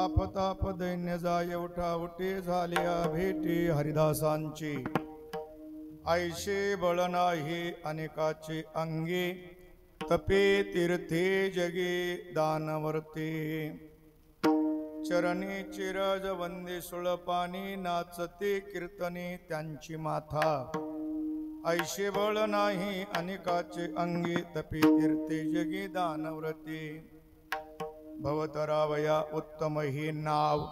पाप ताप दैन्य जाय उठा उठे झाल्या भेटी हरिदासांची ऐशे बळ नाही अनेकाचे अंगे तपे तीर्थे जगे दानवर्ते चरणी चिरज वंदे सुळपानी नाचते कीर्तने त्यांची माथा ऐशे बळ नाही अनेकाचे अंगे तपे तीर्थे जगे दानव्रते भवतरावया उत्तम हे नाव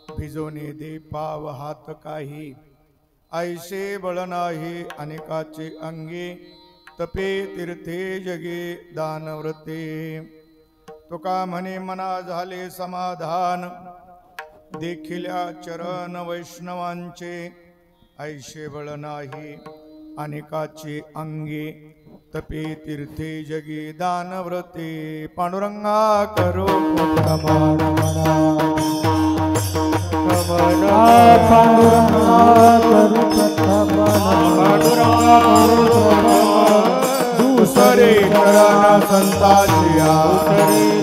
भिजवणे दे पाव हात काही ऐसे बळ नाही अनेकाचे अंगे तपे तीर्थे जगे दानव्रते तुका म्हणे मना झाले समाधान देखिल्या चरण वैष्णवांचे ऐसे बळ नाही अनेकाचे अंगे तपे तीर्थे जगे दानव्रते पांडुरंगा करो दुसरे चरण संतांच्या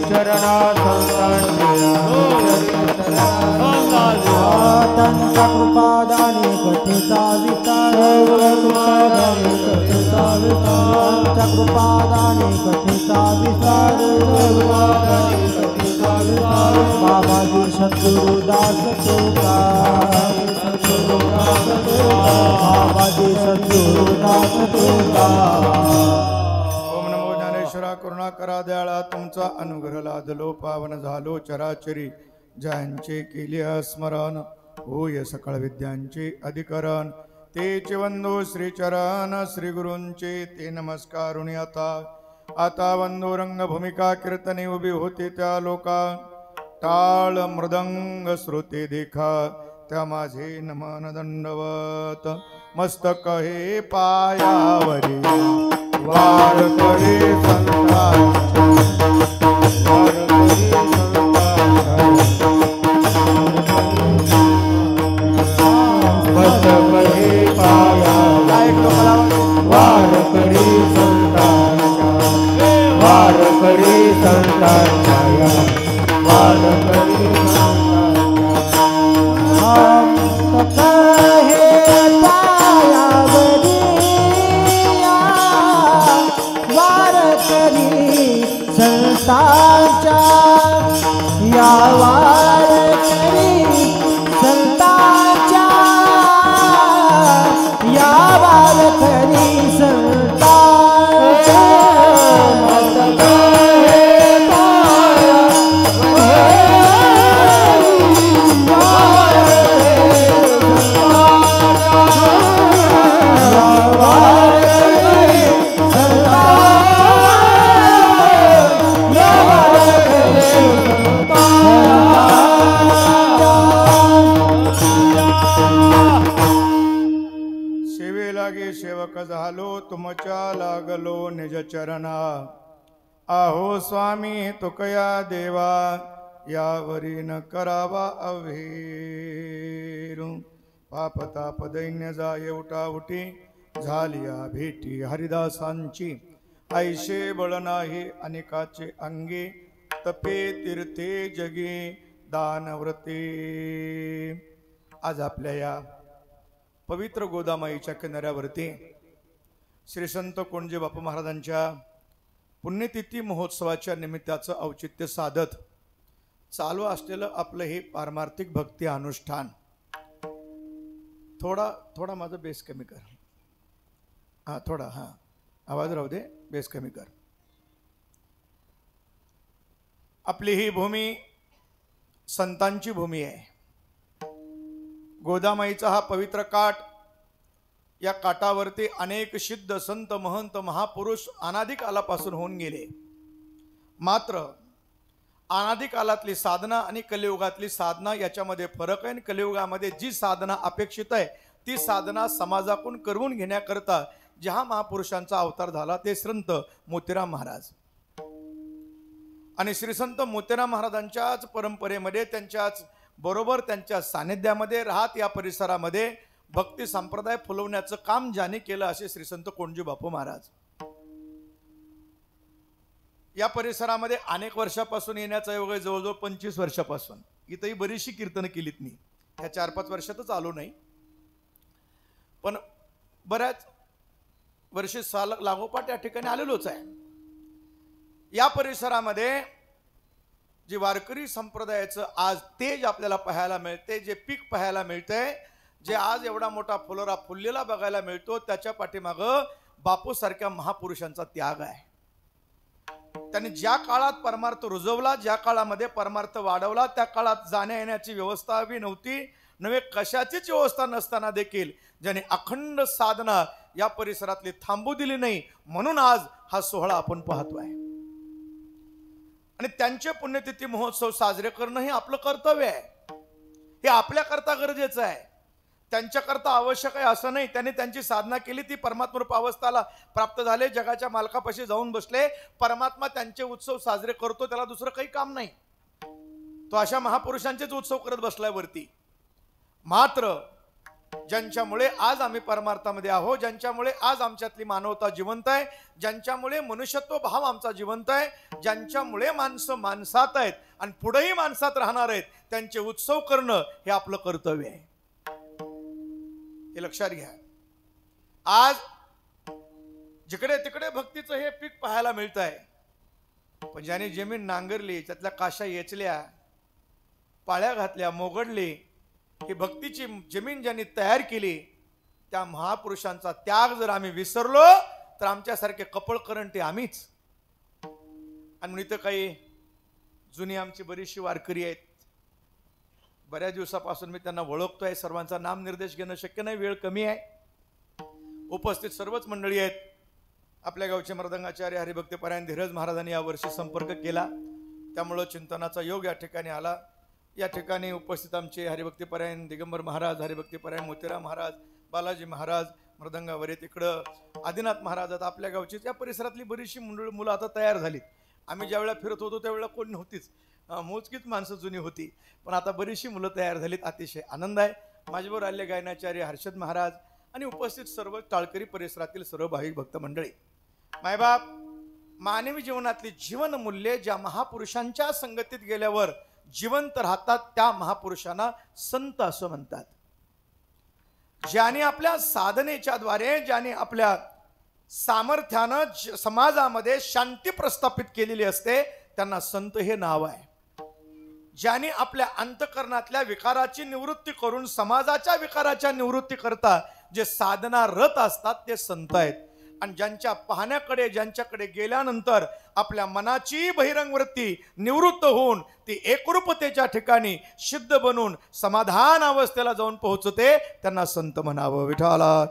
चरणा संतांच्या कृपादाने कथेचा विस्तार कृपादाने कथेचा विस्तार बाबाजी सद्गुरुदास तुका बाबाजी सद्गुरुदास तुका ओम नमो ज्ञानेश्वरा करुणा करा दयाळा तुमचा अनुग्रह लादलो पावन झालो चराचरी ज्यांचे केले स्मरण होय सकळ विद्यांचे अधिकरण तेचे वंदो श्रीचरण श्री गुरूंचे ते नमस्कारुणी आता वंदो रंग भूमिका कीर्तने उभी होते त्या लोका टाळ मृदंग श्रोते देखा त्या माझे नमन दंडवत मस्तक हे पायावरी वार करे चरणा आहो स्वामी तुकया देवा यावरी न करावा अवेरू पाप ताप दैन्य जाय उठा उठी झालिया भेटी हरिदासांची ऐशे बळ नाही अनेकाचे अंगे तपे तीर्थे जगे दानव्रते आज आपल्या या पवित्र गोदामाईच्या किनाऱ्यावरती श्री संत कोंडजे बापू महाराजांच्या पुण्यतिथी महोत्सवाच्या निमित्ताचं औचित्य साधत चालू असलेलं आपलं हे पारमार्थिक भक्ती अनुष्ठान थोडा माझा बेस कमी कर हां थोडा हां आवाज राहू दे बेस कमी कर आपली ही भूमी संतांची भूमी आहे गोदामाईचा हा पवित्र काठ या काठावरती अनेक सिद्ध संत महंत महापुरुष अनादि कालापासून होऊन गेले मात्र अनादि कालातली साधना आणि कलियुगातली साधना याच्यामध्ये फरक आहे आणि कलियुगामध्ये जी साधना अपेक्षित आहे ती साधना समाजाकडून करवून घेण्याकरता ज्या महापुरुषांचा अवतार झाला ते संत मोतीराम महाराज आणि श्री संत मोतीराम महाराजांच्याच परंपरेमध्ये त्यांच्याच बरोबर त्यांच्या सानिध्यामध्ये राहत या परिसरामध्ये भक्ती संप्रदाय फुलवण्याचं काम ज्याने केलं असे श्री संत कोंडजे बापू महाराज या परिसरामध्ये अनेक वर्षापासून येण्याचा योग आहे, जवळजवळ 25 वर्षापासून. इथंही बरीचशी कीर्तनं केलीत मी, ह्या 4-5 वर्षातच आलो नाही, पण बऱ्याच वर्षे साल लागोपाठ या ठिकाणी आलेलोच आहे. या परिसरामध्ये जे वारकरी संप्रदायाचं आज तेज आपल्याला पाहायला मिळते, जे पीक पाहायला मिळतंय, जे आज एवढा मोठा फुलोरा फुललेला बघायला मिळतो, त्याच्या पाठीमागं बापू सारख्या महापुरुषांचा त्याग आहे. त्यांनी ज्या काळात परमार्थ रुजवला, ज्या काळामध्ये परमार्थ वाढवला, त्या काळात जाण्या येण्याची व्यवस्था हवी नव्हती, नव्हे कशाचीच व्यवस्था नसताना देखील ज्याने अखंड साधना या परिसरातली थांबू दिली नाही, म्हणून आज हा सोहळा आपण पाहतोय. आणि त्यांचे पुण्यतिथी महोत्सव साजरे करणं हे आपलं कर्तव्य आहे, हे आपल्याकरता गरजेचं आहे, त्यांच्याकरता आवश्यक आहे असं नाही. त्यांनी त्यांची साधना केली, ती परमात्मरूप अवस्थाला प्राप्त झाले, जगाच्या मालकापाशी जाऊन बसले, परमात्मा त्यांचे उत्सव साजरे करतो, त्याला दुसरं काही काम नाही. तो अशा महापुरुषांचेच उत्सव करत बसलाय वरती. मात्र ज्यांच्यामुळे आज आम्ही परमार्थामध्ये आहोत, ज्यांच्यामुळे आज आमच्यातली मानवता जिवंत आहे, ज्यांच्यामुळे मनुष्यत्व भाव आमचा जिवंत आहे, ज्यांच्यामुळे माणसं माणसात आहेत आणि पुढेही माणसात राहणार आहेत, त्यांचे उत्सव करणं हे आपलं कर्तव्य आहे, हे लक्षात घ्या. आज जिकडे तिकडे भक्तीचं हे पीक पाहायला मिळत आहे, पण ज्याने जमीन नांगरली, त्यातल्या काशा येचल्या, पाळ्या घातल्या, मोगडली, ही भक्तीची जमीन ज्यांनी तयार केली, त्या महापुरुषांचा त्याग जर आम्ही विसरलो तर आमच्यासारखे कपळकरंटे आम्हीच. आणि म्हणून इथं काही जुनी आमची बरीचशी वारकरी आहेत, बऱ्याच दिवसापासून मी त्यांना ओळखतोय, सर्वांचा नाम निर्देश घेणं शक्य नाही, वेळ कमी आहे. उपस्थित सर्वच मंडळी आहेत. आपल्या गावचे मृदंगाचार्य हरिभक्तीपरायण धीरज महाराजांनी यावर्षी संपर्क केला, त्यामुळं चिंतनाचा योग या ठिकाणी आला. या ठिकाणी उपस्थित आमचे हरिभक्तीपरायण दिगंबर महाराज, हरिभक्तीपरायण मोतीराम महाराज, बालाजी महाराज मृदंगावर आहेत, इकडं आदिनाथ महाराज. आता आपल्या गावची या परिसरातली बरीचशी मुलं आता तयार झालीत. आम्ही ज्या वेळेला फिरत होतो त्यावेळेला कोण नव्हतीच, मोजकीच माणसं जुनी होती, पण आता बरीचशी मुलं तयार झालीत. अतिशय आनंद आहे. माझ्याबरोबर आले गायनाचार्य हर्षद महाराज आणि उपस्थित सर्व टाळकरी परिसरातील सर्व भाविक भक्त मंडळी. मायबाप, मानवी जीवनातली जीवन मूल्ये ज्या महापुरुषांच्या संगतीत गेल्यावर जिवंत राहतात, त्या महापुरुषांना संत असं म्हणतात. ज्याने आपल्या साधनेच्या द्वारे, ज्याने आपल्या सामर्थ्यानं समाजामध्ये शांती प्रस्थापित केलेली असते, त्यांना संत हे नाव आहे. ज्याने आपल्या अंतकरणातल्या विकाराची निवृत्ती करून समाजाच्या विकाराच्या निवृत्ती करता जे साधना रत असतात ते संत आहेत. आणि ज्यांच्या पाहण्याकडे, ज्यांच्याकडे गेल्यानंतर आपल्या मनाची बहिरंग वृत्ती निवृत्त होऊन ती एकरूपतेच्या ठिकाणी सिद्ध बनून समाधान अवस्थेला जाऊन पोहोचते, त्यांना संत म्हणावं. विठाला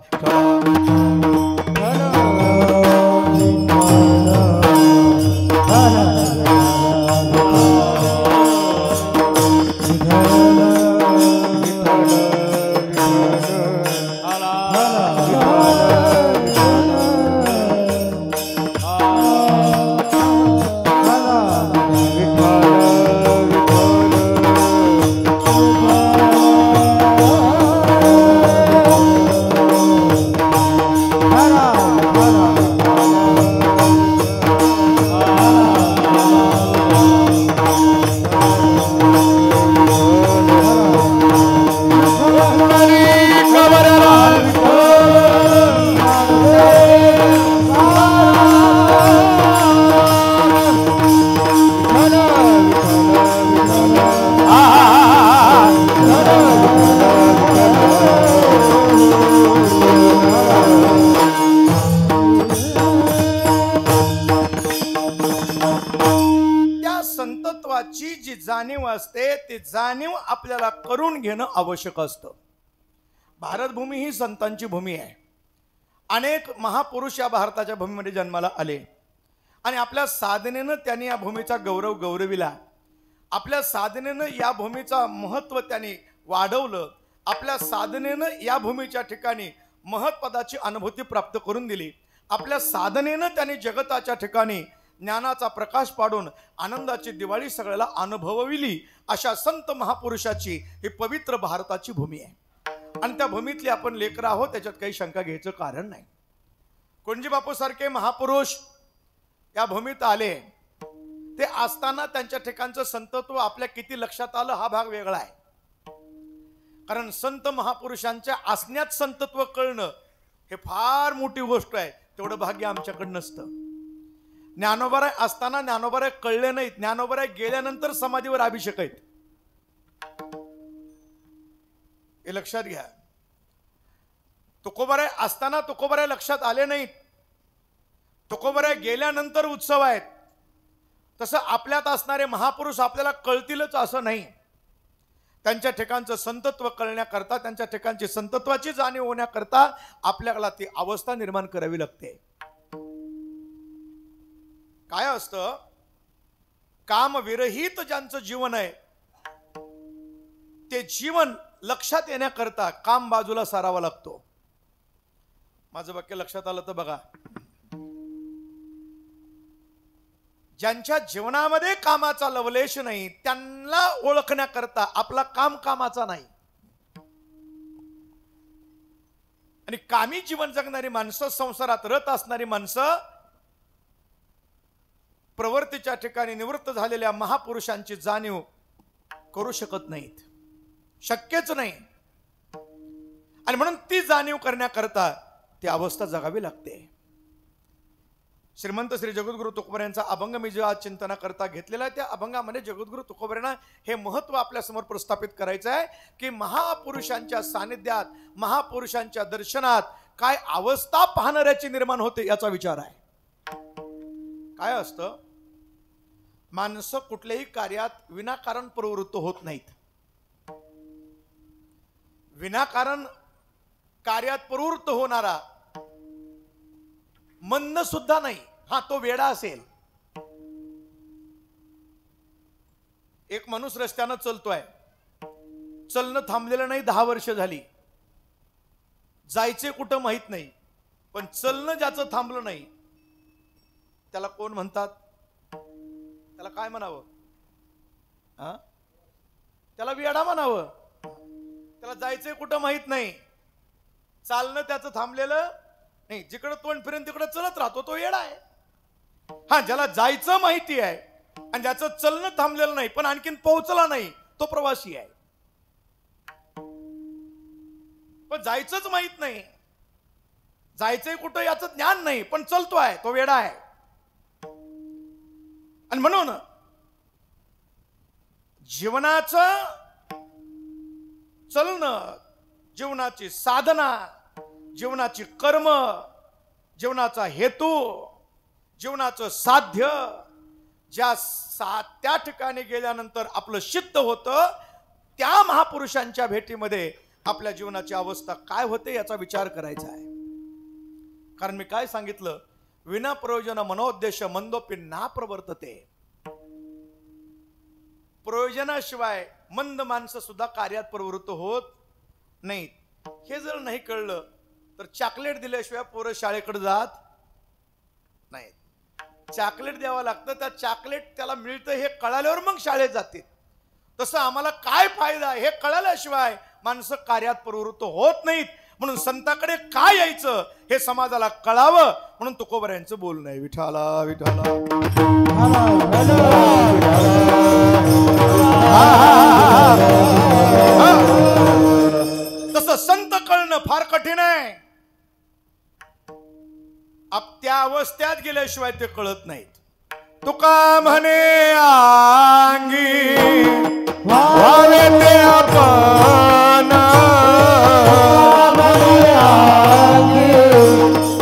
जी जाणीव असते ती जाणीव आपल्याला करून घेणं आवश्यक असतं. भारतभूमी ही संतांची भूमी आहे. अनेक महापुरुष या भारताच्या भूमीमध्ये जन्माला आले आणि आपल्या साधनेनं त्यांनी या भूमीचा गौरव गौरविला. आपल्या साधनेनं या भूमीचा महत्त्व त्यांनी वाढवलं. आपल्या साधनेनं या भूमीच्या ठिकाणी महत्पदाची अनुभूती प्राप्त करून दिली. आपल्या साधनेनं त्यांनी जगताच्या ठिकाणी ज्ञानाचा प्रकाश पाडून आनंदाची दिवाळी सगळ्याला अनुभवविली. अशा संत महापुरुषाची ही पवित्र भारताची भूमी आहे आणि त्या भूमीतली आपण लेकरं आहोत, त्याच्यात काही शंका घ्यायचं कारण नाही. कोणजी बापू सारखे महापुरुष या भूमीत आले, ते असताना त्यांच्या ठिकाणचं संतत्व आपल्या किती लक्षात आलं हा भाग वेगळा आहे. कारण संत महापुरुषांच्या असण्यात संतत्व कळणं हे फार मोठी गोष्ट आहे. तेवढं भाग्य आमच्याकडे नसतं. ज्ञानोबा असताना ज्ञानोबा कळले नाहीत, ज्ञानोबा गेल्यानंतर समाधीवर अभिषेक आहेत. हे लक्षात घ्या. तुकोबाराय असताना तुकोबाराय लक्षात आले नाहीत, तुकोबाराय गेल्यानंतर उत्सव आहेत. तसं आपल्यात असणारे महापुरुष आपल्याला कळतीलच असं नाही. त्यांच्या ठिकाणचं संतत्व कळण्याकरता, त्यांच्या ठिकाणची संतत्वाची जाणीव होण्याकरता आपल्याला ती अवस्था निर्माण करावी लागते. काय असतं, कामविरहित ज्यांचं जीवन आहे ते जीवन लक्षात येण्याकरता काम बाजूला सारावा लागतो. माझं वाक्य लक्षात आलं तर बघा. ज्यांच्या जीवनामध्ये कामाचा लवलेश नाही त्यांना ओळखण्याकरता आपला काम कामाचा नाही. आणि कामी जीवन जगणारी माणसं, संसारात रत असणारी माणसं प्रवृत्तीच्या ठिकाणी निवृत्त झालेल्या महापुरुषांची जाणीव करू शकत नाहीत, शक्यच नाही. आणि म्हणून ती जाणीव करण्याकरता ती अवस्था जगावी लागते. श्रीमंत श्री जगद्गुरु तुकोबार यांचा अभंग मी जो आज चिंतना करता घेतलेला आहे, त्या अभंगामध्ये जगद्गुरु तुकोबारांना हे महत्व आपल्या समोर प्रस्थापित करायचं आहे की महापुरुषांच्या सानिध्यात, महापुरुषांच्या दर्शनात काय अवस्था पाहणाऱ्याची निर्माण होते याचा विचार आहे. काय असतं, माणसं कुठल्याही कार्यात विनाकारण प्रवृत्त होत नाहीत. विनाकारण कार्यात प्रवृत्त होणारा मंद सुद्धा नाही. हा, तो वेडा असेल. एक माणूस रस्त्यानं चलतोय, चलणं थांबलेलं नाही, 10 वर्ष झाली, जायचे कुठं माहित नाही, पण चलणं ज्याचं थांबलं नाही त्याला कोण म्हणतात? त्याला काय म्हणावं? त्याला वेडा म्हणावं. त्याला जायचंय कुठं माहित नाही, चालणं त्याचं थांबलेलं नाही, जिकडे तोंड फिरेन तिकडे चलत राहतो, तो येडा आहे. हा, ज्याला जायचं माहिती आहे आणि ज्याचं चलणं थांबलेलं नाही पण आणखीन पोहोचला नाही, तो प्रवासी आहे. पण जायचंच माहित नाही, जायचंय कुठं याचं ज्ञान नाही पण चलतो आहे, तो वेडा आहे. आणि म्हणून जीवनाचं चलणं, जीवनाची साधना, जीवनाची कर्म, जीवनाचा हेतू, जीवनाचं साध्य त्या ठिकाणी गेल्यानंतर आपलं सिद्ध होतं, त्या महापुरुषांच्या भेटीमध्ये आपल्या जीवनाची अवस्था काय होते याचा विचार करायचा आहे. कारण मी काय सांगितलं, विना प्रयोजन मनोद्देश मंदोपी ना प्रवर्तते. प्रयोजनाशिवाय मंद माणसं सुद्धा कार्यात प्रवृत्त होत नाहीत. हे जर नाही कळलं तर चॉकलेट दिल्याशिवाय पोरं शाळेकडे जात नाहीत. चॉकलेट द्यावं लागतं, त्या चॉकलेट त्याला मिळतं हे कळाल्यावर मग शाळेत जाते. तसं आम्हाला काय फायदा हे कळाल्याशिवाय माणसं कार्यात प्रवृत्त होत नाहीत. म्हणून संताकडे काय यायचं हे समाजाला कळावं म्हणून तुकोबार यांचं बोलणं आहे. विठाला विठाला तसं संत कळणं फार कठीण आहे. त्या अवस्थेत गेल्याशिवाय ते कळत नाहीत. तुका म्हणे अंगी व्हावे ते आपण,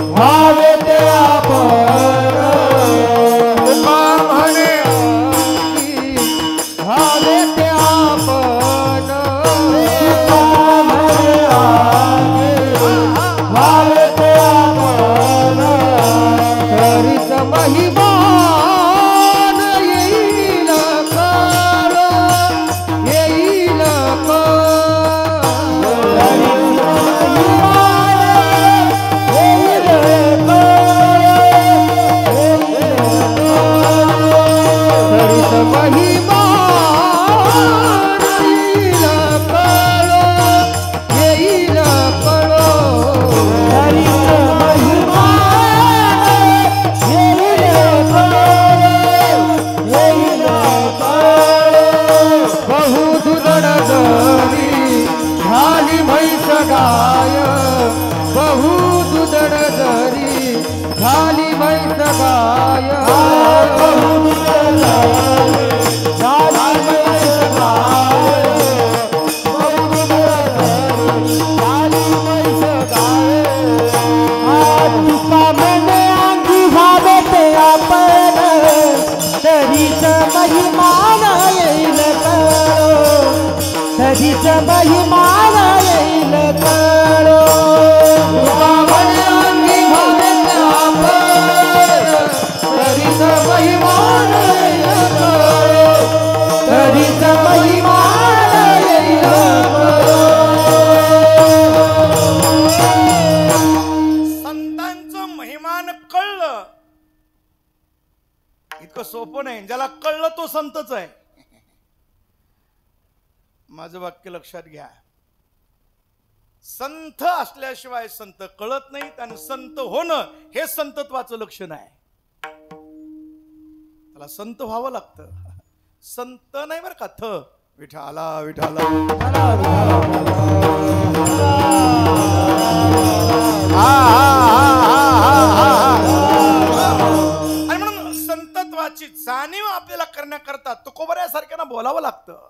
व्हावे ते आपण, तुका म्हणे व्हावे ते आपण, व्हावे ते आपण, तरीच महिमान येईल काळ, येईल काळ. महिमान येईल कळो, कधीच महिमान येईल कळो. तुका म्हणे अंगी भावेत आपण, कधीच महिमान येईल कळो, कधीच महिमान येईल कळो. संतांचं महिमान कळलं इतकं सोपं नाही. ज्याला कळलं तो संतच आहे. माझं वाक्य लक्षात घ्या. संत असल्याशिवाय संत कळत नाहीत आणि संत होणं हे संतत्वाचं लक्षण आहे. त्याला संत व्हावं लागतं. संत नाही बरं का थ विठाला विठाला आणि म्हणून संतत्वाची जाणीव आपल्याला करण्याकरता तुकोबऱ्यासारख्यानं बोलावं लागतं.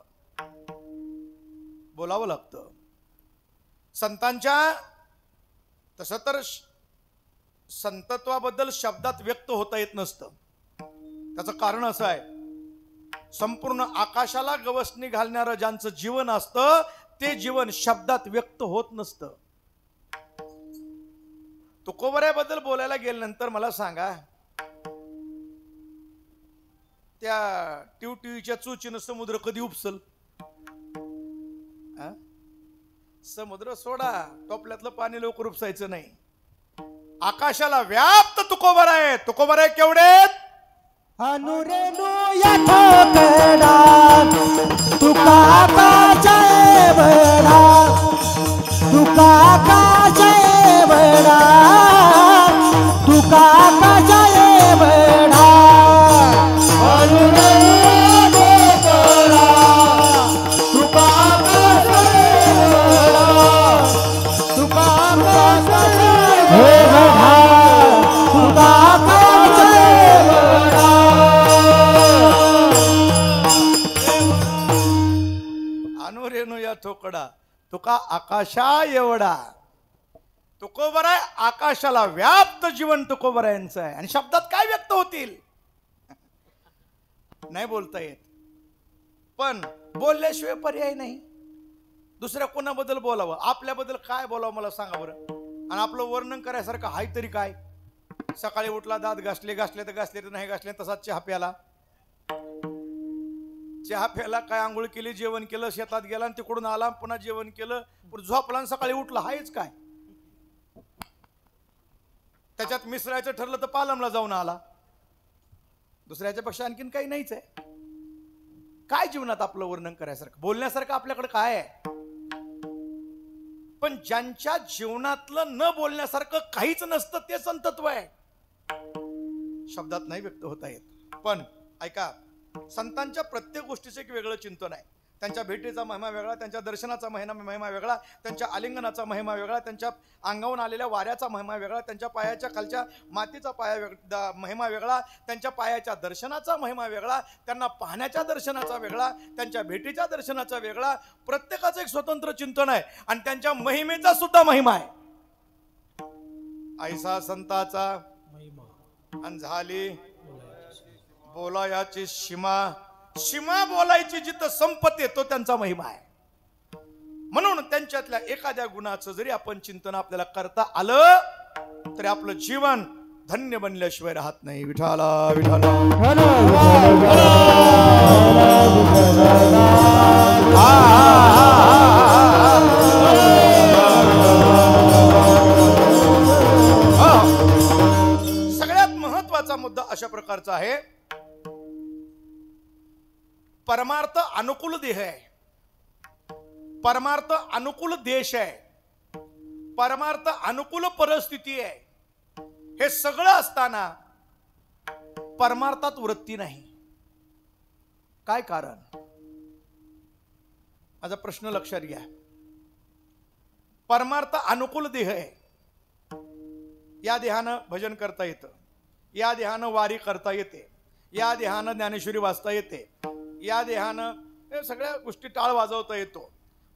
बोलावं लागतं. संतांच्या तसं तर संतत्वाबद्दल शब्दात व्यक्त होता येत नसतं. त्याचं कारण असं आहे, संपूर्ण आकाशाला गवसणी घालणारं ज्यांचं जीवन असतं ते जीवन शब्दात व्यक्त होत नसतं. तुकोबऱ्याबद्दल बोलायला गेल्यानंतर मला सांगा, त्या टिवटिवीच्या चुचीनं समुद्र कधी उपसल? समुद्र सोडा, टोपल्यातलं पाणी लवकर उपसायचं नाही. आकाशाला व्याप्त तुकोबरा आहे. तुकोबरा केवढेत? अनुरेनु यथोकडा तुका का जय बडा, तुका का जय बडा, तुका का जय बडा. अनुरेनु यथोकडा तुका का जय बडा, तुका का जय बडा, तुका का जय बडा. अनुरेनु या ठोकडा तुका आकाशा एवढा. तुकोबरा आकाशाला व्याप्त जीवन तुकोबरा यांचं आहे. आणि शब्दात काय व्यक्त होतील नाही बोलता येत. पण बोलल्याशिवाय पर्याय नाही. दुसऱ्या कोणाबद्दल बोलावं, आपल्याबद्दल काय बोलावं मला सांगा बरं. आणि आपलं वर्णन करायसारखं हाय तरी काय? सकाळी उठला, दात घासले तर नाही घासले, तसाच चहा प्याला. चहा प्याला, काय आंघोळ केली, जेवण केलं, शेतात गेला आणि तिकडून आला, पुन्हा जेवण केलं, झोपला आणि सकाळी उठला. हायच काय? त्याच्यात मिसळायचं ठरलं तर पालमला जाऊन आला. दुसऱ्याच्या पेक्षा आणखीन काही नाहीच आहे. काय जीवनात आपलं वर्णन करायसारखं, बोलण्यासारखं आपल्याकडे काय आहे? पण ज्यांच्या जीवनातलं न बोलण्यासारखं काहीच नसतं ते संतत्व आहे. शब्दात नाही व्यक्त होता येत. पण ऐका, संतांच्या प्रत्येक गोष्टीचं एक वेगळं चिंतन आहे. त्यांच्या भेटीचा महिमा वेगळा, त्यांच्या दर्शनाचा महिमा वेगळा, त्यांच्या आलिंगनाचा महिमा वेगळा, त्यांच्या अंगावून आलेल्या वाऱ्याचा महिमा वेगळा, त्यांच्या पायाच्या खालच्या मातीचा महिमा वेगळा, त्यांच्या पायाच्या दर्शनाचा महिमा वेगळा, त्यांना पाहण्याच्या दर्शनाचा वेगळा, त्यांच्या भेटीच्या दर्शनाचा वेगळा. प्रत्येकाचं एक स्वतंत्र चिंतन आहे आणि त्यांच्या महिमेचा सुद्धा महिमा आहे. ऐसा संताचा महिमा आणि झाली बोलायाची शिमा बोलायची जिथं संपत येतो त्यांचा महिमा आहे. म्हणून त्यांच्यातल्या एखाद्या गुणाचं जरी आपण चिंतन आपल्याला करता आलं तरी आपलं जीवन धन्य बनल्याशिवाय राहत नाही. विठाला विठाला सगळ्यात महत्वाचा मुद्दा अशा प्रकारचा आहे, परमार्थ अनुकूल देह आहे, परमार्थ अनुकूल देश आहे, परमार्थ अनुकूल परिस्थिती आहे. हे सगळं असताना परमार्थात वृत्ती नाही. काय कारण? माझा प्रश्न लक्षात घ्या. परमार्थ अनुकूल देह आहे. या देहानं भजन करता येतं, या देहानं वारी करता येते, या देहानं ज्ञानेश्वरी वाचता येते, या देहानं सगळ्या गोष्टी टाळ वाजवता येतो.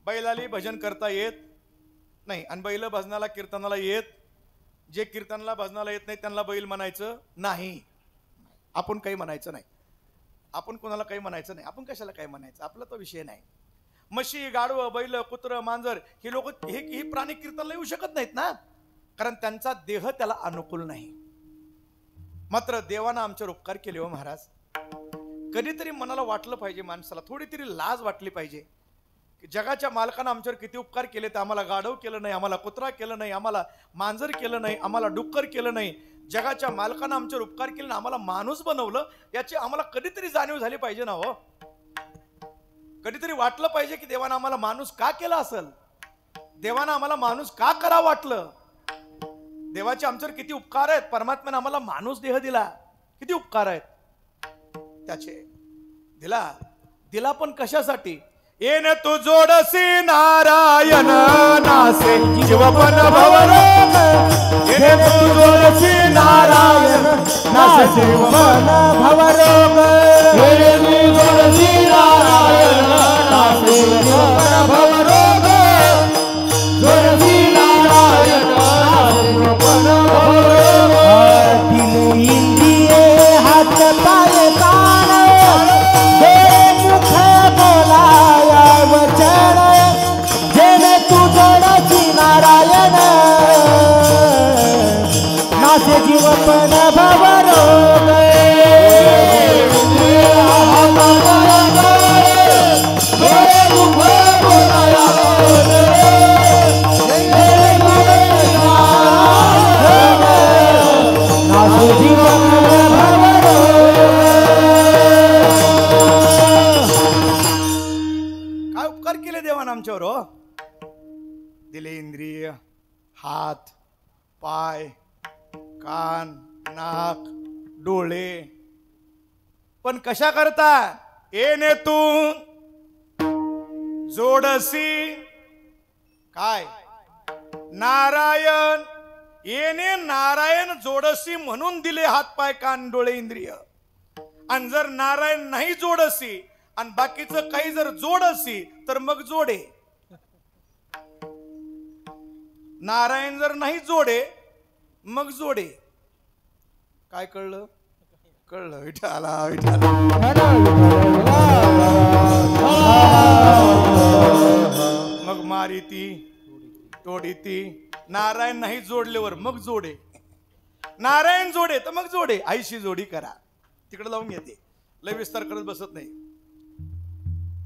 बैलाली भजन करता येत नाही आणि बैल भजनाला कीर्तनाला येत. जे कीर्तनाला भजनाला येत नाही त्यांना बैल म्हणायचं नाही, आपण काही म्हणायचं नाही. आपण कोणाला काही म्हणायचं नाही, आपण कशाला काय म्हणायचं, आपला तो विषय नाही. म्हशी, गाढवं, बैल, कुत्र, मांजर हे लोक हे प्राणी कीर्तनला येऊ शकत नाहीत ना, कारण त्यांचा देह त्याला अनुकूल नाही. मात्र देवानं आमच्यावर उपकार केले हो महाराज. कधीतरी मनाला वाटलं पाहिजे, माणसाला थोडी तरी लाज वाटली पाहिजे की जगाच्या मालकानं आमच्यावर किती उपकार केले. तर आम्हाला गाढव केलं नाही, आम्हाला कुत्रा केलं नाही, आम्हाला मांजर केलं नाही, आम्हाला डुक्कर केलं नाही. जगाच्या मालकानं आमच्यावर उपकार केले ना आम्हाला माणूस बनवलं, याची आम्हाला कधीतरी जाणीव झाली पाहिजे ना हो. कधीतरी वाटलं पाहिजे की देवानं आम्हाला माणूस का केला असेल, देवानं आम्हाला माणूस का करा वाटलं. देवाचे आमच्यावर किती उपकार आहेत. परमात्म्याने आम्हाला माणूस देह दिला, किती उपकार आहेत त्याचे. दिला पण कशासाठी. येणे तू जोडसी नारायण नासे जीवपन भवरोग. येणे तू जोडसी नारायण नासे जीवपन भवरोग. येणे तू जोडसी नारायण नासे जीवपन भवरोग. जोडसी नारायण नासे जीवपन भवरोग. दिल इंद्रिये हात पाय कान वचन जेणे तू जोडसी नारायण नासे जीवपन भवरोग. आमच्यावर हो. दिले इंद्रिय, हात, पाय, कान, नाक, डोळे, पण कशा करता. येणे तू जोडसी काय नारायण. येणे नारायण जोडसी म्हणून दिले हात, पाय, कान, डोळे, इंद्रिय. आणि जर नारायण नाही जोडसी आणि बाकीचं काही जर जोडसी तर मग जोडे. नारायण जर नाही जोडे मग जोडे. काय कळलं. विठाला विठाला. मग मारिती तोडीती. नारायण नाही जोडल्यावर मग जोडे. नारायण जोडे तर मग जोडे. आईशी जोडी करा. तिकडे लावून घेते, लय विस्तार करत बसत नाही.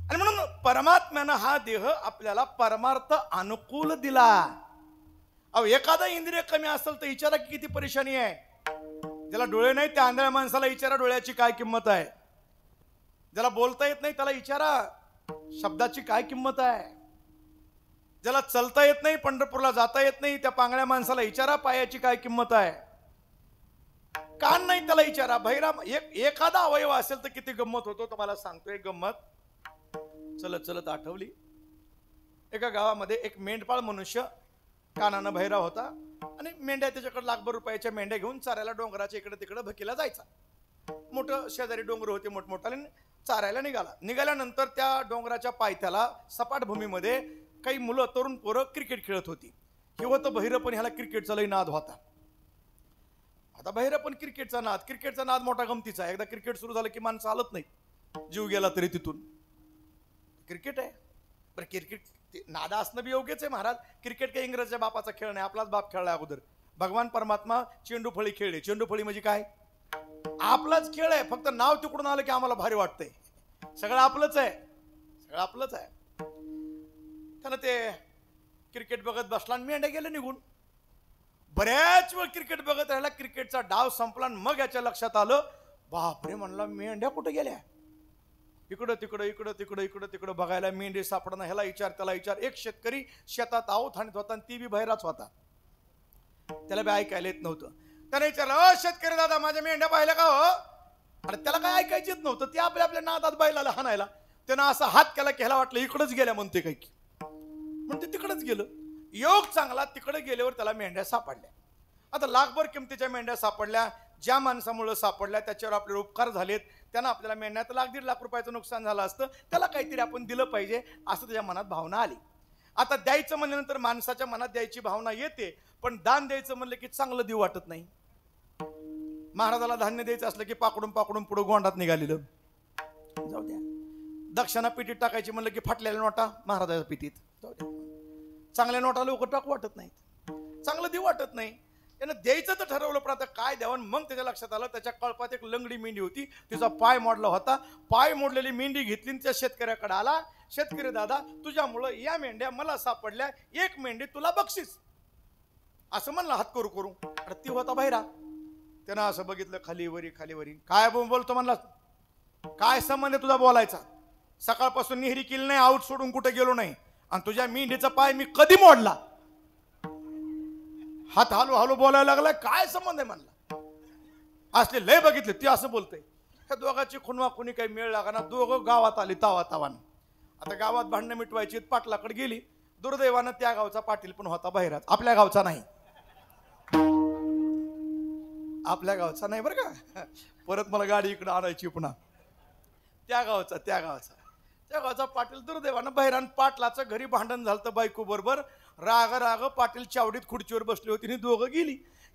आणि म्हणून परमात्म्यानं हा देह आपल्याला परमार्थ अनुकूल दिला. अहो एखादा इंद्रिय कमी असेल तर विचारा की किती परेशानी आहे. ज्याला डोळे नाही त्या आंधळ्या माणसाला विचारा डोळ्याची काय किंमत आहे. ज्याला बोलता येत नाही त्याला विचारा शब्दाची काय किंमत आहे. ज्याला चलता येत नाही, पंढरपूरला जाता येत नाही, त्या पांगळ्या माणसाला विचारा पायाची काय किंमत आहे. कान नाही त्याला विचारा. बहिरा एखादा अवयव असेल तर किती गंमत होतो. तुम्हाला सांगतो एक गंमत चलत चलत आठवली. एका गावामध्ये एक मेंढपाळ मनुष्य कानानं बहिरा होता आणि मेंढ्या त्याच्याकडे लाखभर रुपयाच्या मेंढ्या घेऊन चारायला डोंगराच्या इकडे तिकडे भकीला जायचा. मोठं शेजारी डोंगर होते मोठमोठाले. चारायला निघाल्यानंतर त्या डोंगराच्या पायथ्याला सपाट भूमीमध्ये काही मुलं तरुण पोरं क्रिकेट खेळत होती. हे होतं बहिरं, पण ह्याला क्रिकेटचा लई नाद होता. आता बहिरं पण क्रिकेटचा नाद मोठा गमतीचा. एकदा क्रिकेट सुरू झालं की माणसं चालत नाही, जीव गेला तरी तिथून. क्रिकेट आहे बरं, क्रिकेट नादा असणं बी योग्यच आहे महाराज. क्रिकेट काही इंग्रजच्या बापाचा खेळ नाही, आपलाच बाप खेळला अगोदर. भगवान परमात्मा चेंडू फळी खेळले. चेंडू फळी म्हणजे काय, आपलाच खेळ आहे. फक्त नाव तिकडून आलं की आम्हाला भारी वाटतंय. सगळं आपलंच आहे, सगळं आपलंच आहे. त्यानं ते क्रिकेट बघत बसला आणि मेंढ्या गेले निघून. बऱ्याच वेळ क्रिकेट बघत राहिला. क्रिकेटचा डाव संपला आणि मग याच्या लक्षात आलं, बापरे म्हणला मेंढ्या कुठे गेल्या. इकडं तिकडं बघायला मेंढे सापडणं. ह्याला विचार त्याला विचार. एक शेतकरी शेतात आवत हाणत होता आणि ती बी बहिराच होता. त्याला बी ऐकायला येत नव्हतं. त्याने विचारलं, अ शेतकरी दादा माझ्या मेंढ्या पाहिल्या का हो. अरे त्याला काय ऐकायचं येत नव्हतं. ते आपल्या नादात बैलाला हाणायला. त्यानं असा हात केला की ह्याला वाटलं इकडंच गेल्या म्हणते काही, म्हणते तिकडंच गेलं. योग चांगला, तिकडे गेल्यावर त्याला मेंढ्या सापडल्या. आता लाखभर किमतीच्या मेंढ्या सापडल्या. ज्या माणसामुळे सापडल्या त्याच्यावर आपले उपकार झालेत. त्यांना आपल्याला मेंढ्यात 1.5 लाख रुपयाचं नुकसान झालं असतं. त्याला काहीतरी आपण दिलं पाहिजे असं त्याच्या मनात भावना आली. आता द्यायचं म्हणल्यानंतर माणसाच्या मनात द्यायची भावना येते, पण दान द्यायचं म्हणलं की चांगलं देऊ वाटत नाही. महाराजाला धान्य द्यायचं असलं की पाकडून पुढे गोंडात निघालेलं. जाऊ द्या. दक्षिणा पिटीत टाकायची म्हणलं की फाटलेल्या नोटा महाराजाच्या पिटीत. जाऊ द्या. चांगल्या नोटा लवकर टाकू वाटत नाहीत, चांगलं देऊ वाटत नाही. त्यानं द्यायचं तर ठरवलं, पण आता काय द्यावं. मग त्याच्या लक्षात आलं त्याच्या कळपात एक लंगडी मेंढी होती, तिचा पाय मोडला होता. पाय मोडलेली मेंढी घेतली आणि त्या शेतकऱ्याकडे आला. शेतकरी दादा, तुझ्यामुळं या मेंढ्या मला सापडल्या, एक मेंढी तुला बक्षीस, असं म्हणलं हात करू करू. अरे ती होता बहिरा. त्यानं असं बघितलं खालीवरी खालीवरी. काय बोलतो म्हणला, काय संबंध आहे तुझा बोलायचा? सकाळपासून निहरी केली नाही, आऊट सोडून कुठे गेलो नाही, आणि तुझ्या मेंढीचा पाय मी कधी मोडला? हात हलू हलू बोलायला लागलाय, काय संबंध आहे म्हणला. असले लय बघितले, ती असं बोलतोय. ह्या दोघांची खुनवा खुनी काही मेळ लागा ना. दोघं गावात आली तावा तावानं. आता गावात भांडणं मिटवायची, पाटलाकडे गेली. दुर्दैवानं त्या गावचा पाटील पण होता बहिराच, आपल्या गावचा नाही. आपल्या गावचा नाही बरं का. परत मला गाडी इकडे आणायची पुन्हा. त्या गावचा पाटील दुर्दैवानं बहिरान. पाटलाचं घरी भांडण झालं तर बायको बरोबर. राग पाटील चावडीत खुर्चीवर बसली होती, दोघं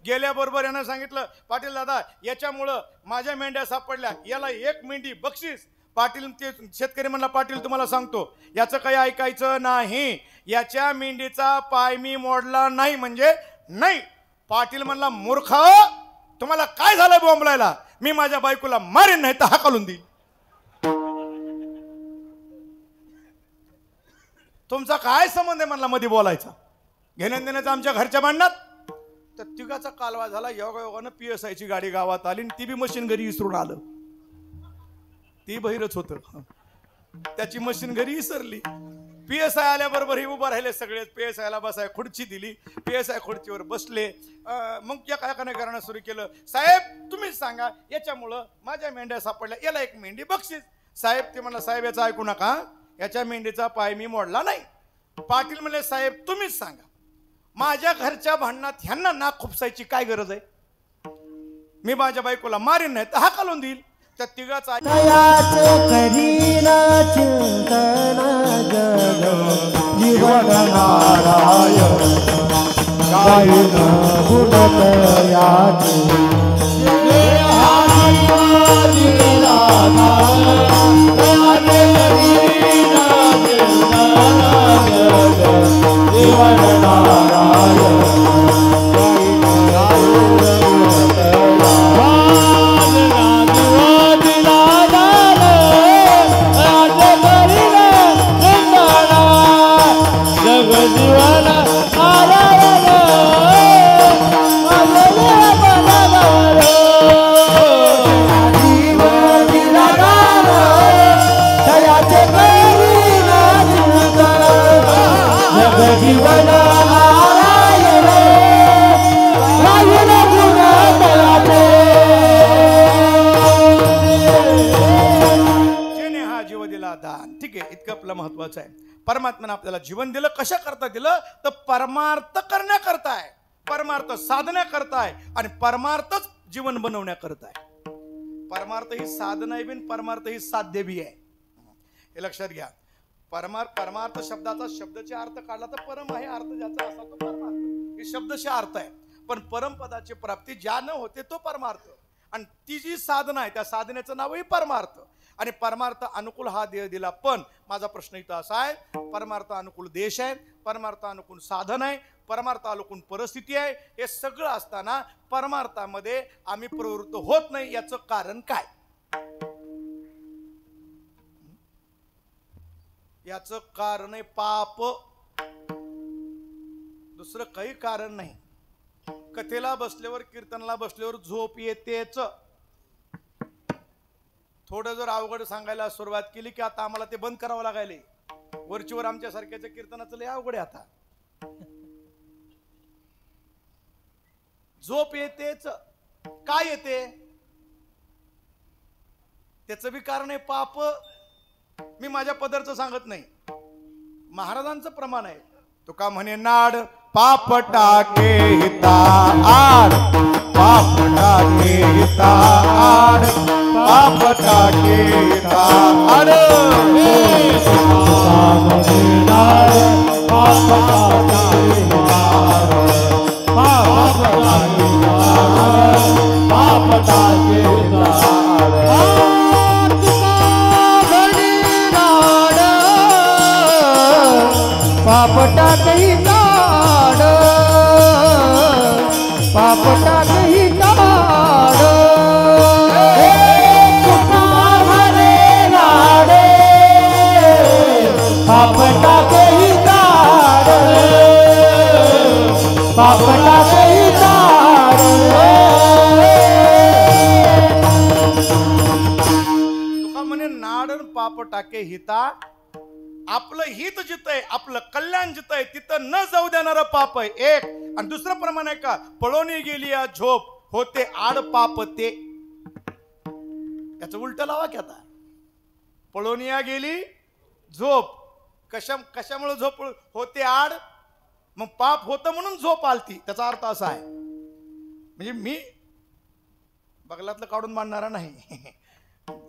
गेल्याबरोबर यानं सांगितलं, पाटील दादा याच्यामुळं माझ्या मेंढ्या सापडल्या, याला एक मेंढी बक्षीस. पाटील ते शेतकरी म्हणला, पाटील तुम्हाला सांगतो याचं काही ऐकायचं नाही, याच्या मेंढीचा पाय मी मोडला नाही म्हणजे नाही. पाटील म्हणला, मूर्ख, तुम्हाला काय झालं बोंबलायला? मी माझ्या बायकोला मारेन, नाही तर हाकलून देईन. तुमचा काय संबंध आहे म्हणला मध्ये बोलायचा? घेण्यान देण्याचं आमच्या घरच्या भांडणात. तर तिघाचा कालवा झाला. योगायोगानं PSI ची गाडी गावात आली, ती बी मशीन घरी विसरून आलं. ती बहिरच होत, त्याची मशीन घरी विसरली. PSI आल्याबरोबर ही उभा राहिले सगळे. PSI ला बसाय खुर्ची दिली, PSI खुर्चीवर बसले. मग एकाने करणं सुरू केलं, साहेब तुम्हीच सांगा याच्यामुळं माझ्या मेंढ्या सापडल्या, याला एक मेंढी बक्षीस. साहेब ते म्हणला, साहेब याचं ऐकू नका, याच्या मेंढीचा पाय मी मोडला नाही. पाटील म्हणले, साहेब तुम्हीच सांगा, माझ्या घरच्या भांडणात ह्यांना नाक खुपसायची काय गरज आहे? मी माझ्या बायकोला मारीन, नाही तर हाकलून देईल. त्या तिघाचा जीवन नारायण महत्वाचं आहे. परमात्म्याने आपल्याला जीवन दिलं, कशा करता दिलं? तर परमार्थ करण्याकरता आहे, परमार्थ साधण्याकरता आहे, आणि परमार्थच जीवन बनवण्याकरता आहे. परमार्थ ही साधना आहे, परमार्थ ही साध्य बी आहे. हे लक्षात घ्या. परमार्थ शब्दाचा शब्दाचे अर्थ काढला तर परम आहे, अर्थ ज्याचा असा तो परमार्थ. हे शब्दचे अर्थ आहे. पण परमपदाची प्राप्ती ज्या न होते तो परमार्थ, आणि ती जी साधना आहे त्या साधनेचं नावही परमार्थ. आणि परमार्थ अनुकूल हा देह दिला. पण माझा प्रश्न इथं असा आहे, परमार्थ अनुकूल देश आहे, परमार्थ अनुकूल साधन आहे, परमार्थ अनुकूल परिस्थिती आहे. हे सगळं असताना परमार्थामध्ये आम्ही प्रवृत्त होत नाही, याचं कारण काय? याचं कारण आहे पाप, दुसरं काही कारण नाही. कथेला बसल्यावर, कीर्तनाला बसल्यावर झोप येतेच. थोडं जर अवघड सांगायला सुरुवात केली की आता आम्हाला ते बंद करावं लागायले. वरचीवर आमच्या सारख्याच्या कीर्तनाचं लय अवघड आहे. आता झोप येतेच. काय येते? त्याचं बी कारण आहे पाप. मी माझ्या पदरचं सांगत नाही, महाराजांचं प्रमाण आहे. तो का म्हणे, नाड पाप टाके हिता आड, पाप टाके हिता आड, पाप टाके हिता आड, पाप टाके हिता आड, पाप टाके हिता आड. पाप टाकही काढ, पाप टाकही काढ. तुका हरे लाडे, पाप टाकही काढ, पाप टाकही काढ. तुका म्हणे नाडन पाप टाके हिता, आपलं हित जिथंय, आपलं कल्याण जिथंय तिथं न जाऊ देणारं पाप आहे एक. आणि दुसरं प्रमाण आहे का, पळोनी गेली या झोप होते आड पाप ते. त्याचं उलट लावा की आता, पळोनिया गेली झोप, कशामुळे झोप होते आड, मग पाप होतं म्हणून झोप आलती. त्याचा अर्थ असा आहे, म्हणजे मी बगलातलं काढून मांडणारा नाही,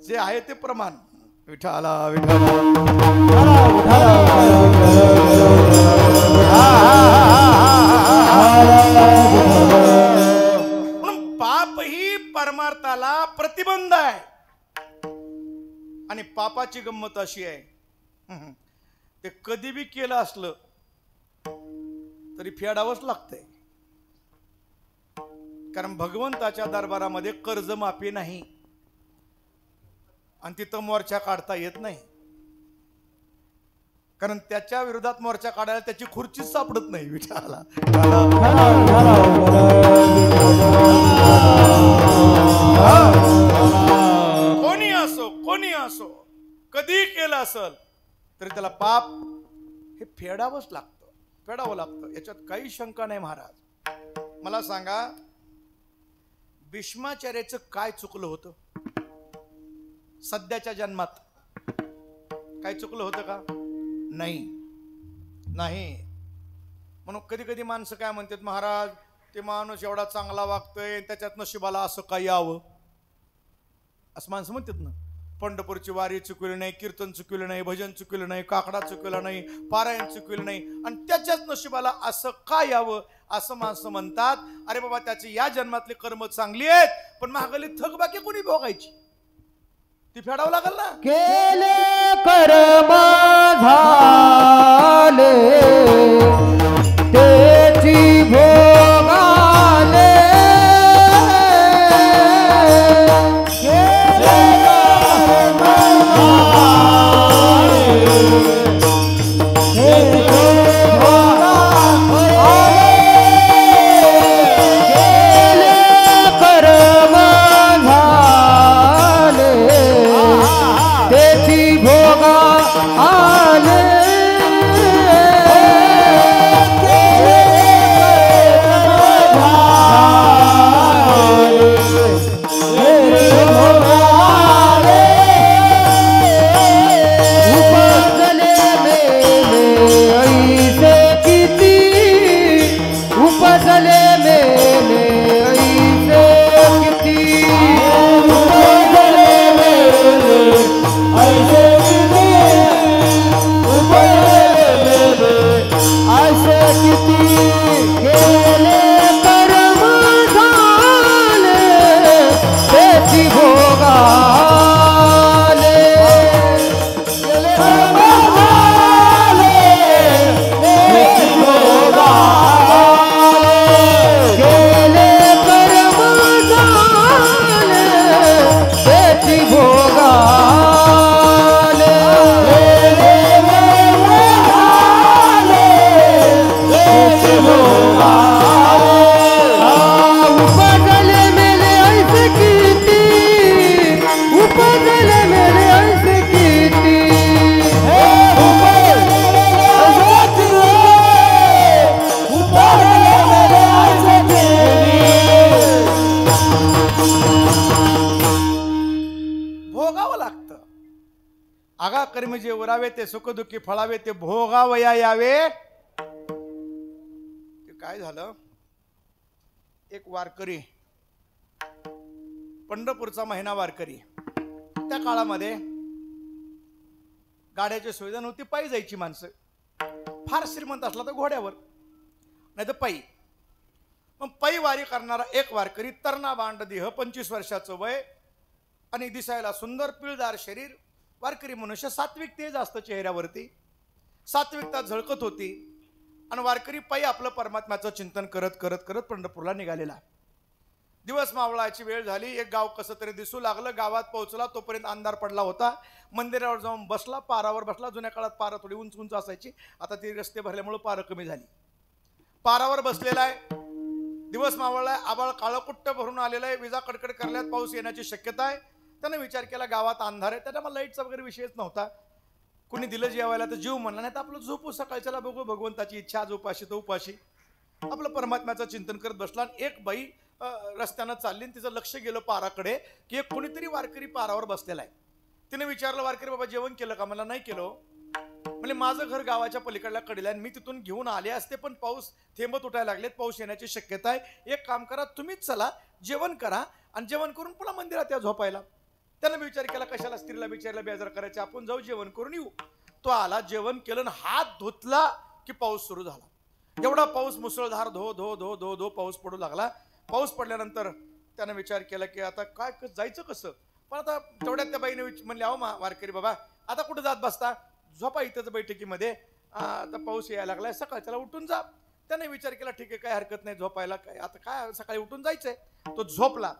जे आहे ते प्रमाण. विठाला विठाला म्हणून पाप ही परमार्थाला प्रतिबंध आहे. आणि पापाची गंमत अशी आहे, ते कधी बी केलं असलं तरी फेडावंच लागतंय. कारण भगवंताच्या दरबारामध्ये कर्जमाफी नाही आणि तिथं मोर्चा काढता येत नाही. कारण त्याच्या विरोधात मोर्चा काढायला त्याची खुर्चीच सापडत नाही. विठाला कोणी असो कधी केलं असल तरी त्याला पाप हे फेडावंच लागतं, फेडावं लागतं. याच्यात काही शंका नाही. महाराज मला सांगा, भीष्माचार्याचं काय चुकलं होतं सध्याच्या जन्मात? काय चुकलं होतं का? नाही. म्हणून कधी कधी माणसं काय म्हणतात, महाराज ते माणूस एवढा चांगला वागतोय त्याच्यात नशिबाला असं काही यावं, असं माणसं म्हणतात ना. पंढरपूरची वारी चुकवली नाही, कीर्तन चुकवलं नाही, भजन चुकवलं नाही, काकडा चुकवला नाही, पारायण चुकवलं नाही, आणि त्याच्याच नशिबाला असं काय यावं असं माणसं म्हणतात. अरे बाबा, त्याची या जन्मातली कर्म चांगली आहेत, पण महागली थकबाकी कोणी भोगायची? ती फेडावं लागल ना. केले कर्म झाले तेची भोगाले, कर्म जे उरावे ते सुखदुःखी फळावे ते भोगावया यावे. ते काय झालं, एक वारकरी, पंढरपूरचा महिना वारकरी, त्या काळामध्ये गाड्याची सुविधा नव्हती, पायी जायची माणसं. फार श्रीमंत असला तर घोड्यावर, नाही तर पायी. मग पायी वारी करणारा एक वारकरी, तरणा बांड देह, 25 वर्षाचं वय आणि दिसायला सुंदर पिळदार शरीर, वारकरी मनुष्य, सात्विक तेज असतं चेहऱ्यावरती. सात्विकता झळकत होती आणि वारकरी पायी आपलं परमात्म्याचं चिंतन करत करत करत पंढरपूरला निघालेला. दिवस मावळाची वेळ झाली. एक गाव कसं तरी दिसू लागलं. गावात पोहोचला तोपर्यंत अंधार पडला होता. मंदिरावर जाऊन बसला, पारावर बसला. जुन्या काळात पारं थोडी उंच उंच असायची, आता ती रस्ते भरल्यामुळे पारं कमी झाली. पारावर बसलेला आहे. दिवस मावळलाय, आबाळ काळकुट्ट भरून आलेलं आहे. विजा कडकड करल्यात, पाऊस येण्याची शक्यता आहे. त्यानं विचार केला गावात अंधार आहे, त्याला मला लाईटचा वगैरे विषयच नव्हता. कुणी दिलं जेवायला तर जीव म्हणला, नाही तर आपलं झोपू सकाळच्याला बघू, भगवंताची इच्छा, आज उपाशी तर उपाशी. आपलं परमात्म्याचं चिंतन करत बसला. एक बाई रस्त्यानं चालली, तिचं लक्ष गेलं पाराकडे की एक कोणीतरी वारकरी पारावर बसलेला आहे. तिने विचारलं, वारकरी बाबा जेवण केलं का? मला नाही केलं. म्हणजे माझं घर गावाच्या पलीकडल्या कडेला आहे, मी तिथून घेऊन आले असते, पण पाऊस थेंबत उठायला लागलेत, पाऊस येण्याची शक्यता आहे. एक काम करा, तुम्हीच चला, जेवण करा आणि जेवण करून पुन्हा मंदिरात या झोपायला. त्यानं मी विचार केला, कशाला स्त्रीला बिचारीला बेजार करायचे, आपण जाऊ जेवण करून येऊ. तो आला, जेवण केलं, हात धुतला की पाऊस सुरू झाला. एवढा पाऊस मुसळधार धो धो धो धो धो पाऊस पडू लागला. पाऊस पडल्यानंतर त्यानं विचार केला की आता काय जायचं कसं. पण आता तेवढ्यात त्या बाईने म्हणले, अहो वारकरी बाबा आता कुठं जात बसता, झोपा इथंच बैठकीमध्ये, आता पाऊस यायला लागलाय, सकाळच्याला उठून जा. त्याने विचार केला, ठीक आहे काय हरकत नाही झोपायला, काय आता काय सकाळी उठून जायचंय. तो झोपला,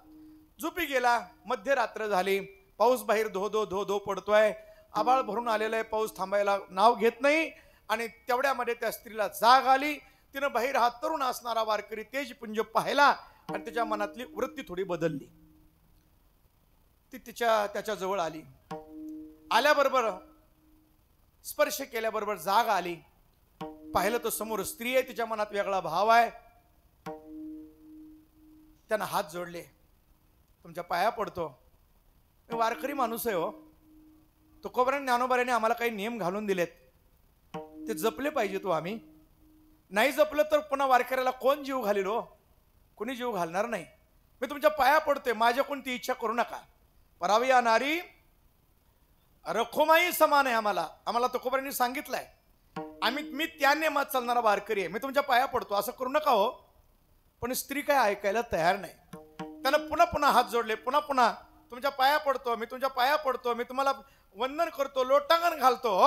झोपी गेला. मध्यरात्र झाली, पाऊस बाहेर धो धो धो धो पडतोय, आबाळ भरून आलेलं आहे, पाऊस थांबायला नाव घेत नाही. आणि तेवढ्यामध्ये त्या स्त्रीला जाग आली. तिनं बाहेर हा तरुण असणारा वारकरी तेजपुंज पाहिला आणि त्याच्या मनातली वृत्ती थोडी बदलली. ती त्याच्या जवळ आली. आल्याबरोबर स्पर्श केल्याबरोबर जाग आली. पाहिलं तर समोर स्त्री आहे, तिच्या मनात वेगळा भाव आहे. त्यानं हात जोडले, तुमच्या पाया पडतो, मी वारकरी माणूस आहे हो. तुकोबाराने ज्ञानोबाराने आम्हाला काही नियम घालून दिलेत, ते जपले पाहिजे. तो आम्ही नाही जपलं तर पुन्हा वारकऱ्याला कोण जीव घालील हो? कोणी जीव घालणार नाही. मी तुमच्या पाया पडतोय, माझ्या कोणती इच्छा करू नका. परावी या नारी रखोमाई समान आहे. आम्हाला तुकोबारांनी सांगितलंय, मी त्या नियमात चालणारा वारकरी आहे. मी तुमच्या पाया पडतो, असं करू नका हो. पण स्त्री काय ऐकायला तयार नाही. त्यानं पुन्हा पुन्हा हात जोडले, पुन्हा पुन्हा तुमच्या पाया पडतो, मी तुमच्या पाया पडतो, मी तुम्हाला वंदन करतो, लोटांगण घालतो.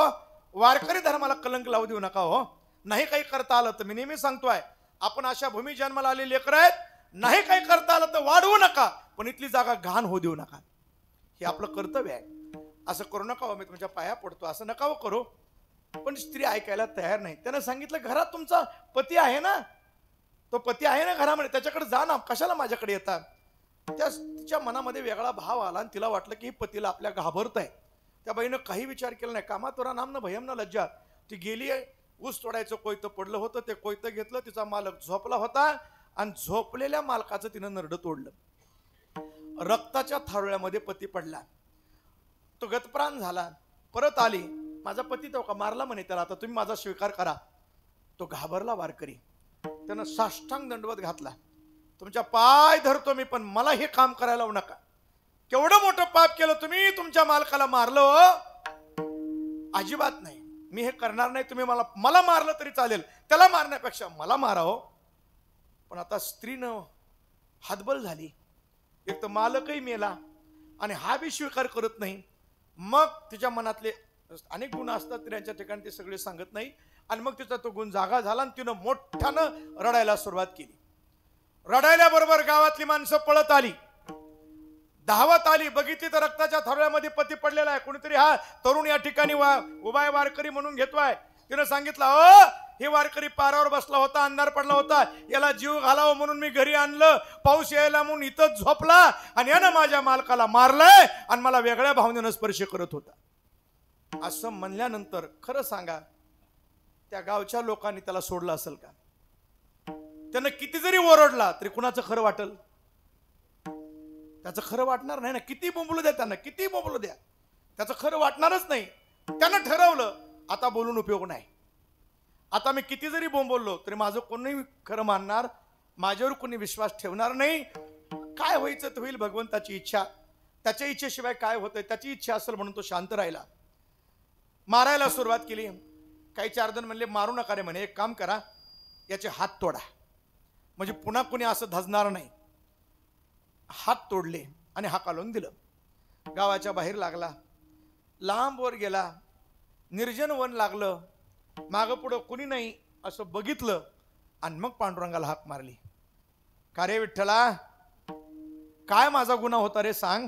वारकरी धर्माला कलंक लावू देऊ नका हो. नाही काही करता आलं तर मी नेहमी सांगतोय, आपण अशा भूमी जन्माला आलेले लेकरं आहेत. नाही काही करता आलं तर वाढवू नका, पण इथली जागा घाण होऊ देऊ नका. हे आपलं कर्तव्य आहे. असं करू नका हो, मी तुमच्या पाया पडतो, असं नका करू. पण स्त्री ऐकायला तयार नाही. त्यानं सांगितलं, घरात तुमचा पती आहे ना, तो पती आहे ना घरामध्ये, त्याच्याकडे जा ना, कशाला माझ्याकडे येतात. तिच्या मनामध्ये वेगळा भाव आला आणि तिला वाटलं की पतीला आपल्या घाबरत आहे. त्या बाईनं काही विचार केला नाही. कामातोरा नामनं भयम न लज्जा. ती गेली आहे, ऊस तोडायचं कोयतं पडलं होतं, ते कोयतं घेतलं, तिचा मालक झोपला होता आणि झोपलेल्या मालकाचं तिनं नरडं तोडलं. रक्ताच्या थारोळ्यामध्ये पती पडला. तो गतप्राण झाला. परत आली, माझा पती तो का मारला म्हणे त्याला, आता तुम्ही माझा स्वीकार करा. तो घाबरला वारकरी. त्यानं साष्टांग दंडवत घातला, तुमच्या पाय धरतो मी, पण मला हे काम करायला लावू नका. केवढं मोठं पाप केलं तुम्ही, तुमच्या मालकाला मारलं. अजिबात नाही, मी हे करणार नाही. तुम्ही मला मारलं तरी चालेल, त्याला मारण्यापेक्षा मला मारा हो. पण आता स्त्रीनं हातबल झाली. एक तर मालकही मेला आणि हा बी स्वीकार करत नाही. मग तिच्या मनातले अनेक गुण असतात स्त्रियांच्या ठिकाणी, ते सगळे सांगत नाही. आणि मग तिचा तो गुण जागा झाला आणि तिनं मोठ्यानं रडायला सुरुवात केली. रडायल्याबरोबर गावातली माणसं पळत आली, धावत आली. बघितली तर रक्ताच्या थारोळ्यामध्ये पती पडलेला आहे. कोणीतरी हा तरुण या ठिकाणी उभा वारकरी म्हणून घेतोय. तिनं सांगितलं, हे वारकरी पारावर बसला होता, अंधार पडला होता, याला जीव घालावं म्हणून मी घरी आणलं, पाऊस यायला म्हणून इथंच झोपला आणि यानं माझ्या मालकाला मारलंय आणि मला वेगळ्या भावनेनं स्पर्श करत होता. असं म्हणल्यानंतर खरं सांगा, त्या गावच्या लोकांनी त्याला सोडलं असेल का? त्यानं किती जरी ओरडला तरी कुणाचं खरं वाटेल? त्याचं खरं वाटणार नाही ना. किती बोंबलू द्या त्यांना, किती बोंबलू द्या, त्याचं खरं वाटणारच नाही. त्यानं ठरवलं, आता बोलून उपयोग नाही. आता मी किती जरी बोंबललो तरी माझं कोणी खरं मानणार, माझ्यावर कोणी विश्वास ठेवणार नाही. काय व्हायचं ते होईल, भगवंताची इच्छा. त्याच्या इच्छेशिवाय काय होतंय, त्याची इच्छा असेल म्हणून तो शांत राहिला. मारायला सुरुवात केली. काही 4 जण म्हणले, मारू नका रे म्हणे, एक काम करा, याचे हात तोडा, म्हणजे पुन्हा कोणी असं धजणार नाही. हात तोडले आणि हाकालून दिलं. गावाच्या बाहेर लागला, लांब वर गेला, निर्जन वन लागलं. मागं पुढं कुणी नाही असं बघितलं आणि मग पांडुरंगाला हाक मारली. का रे विठ्ठला, काय माझा गुन्हा होता रे सांग.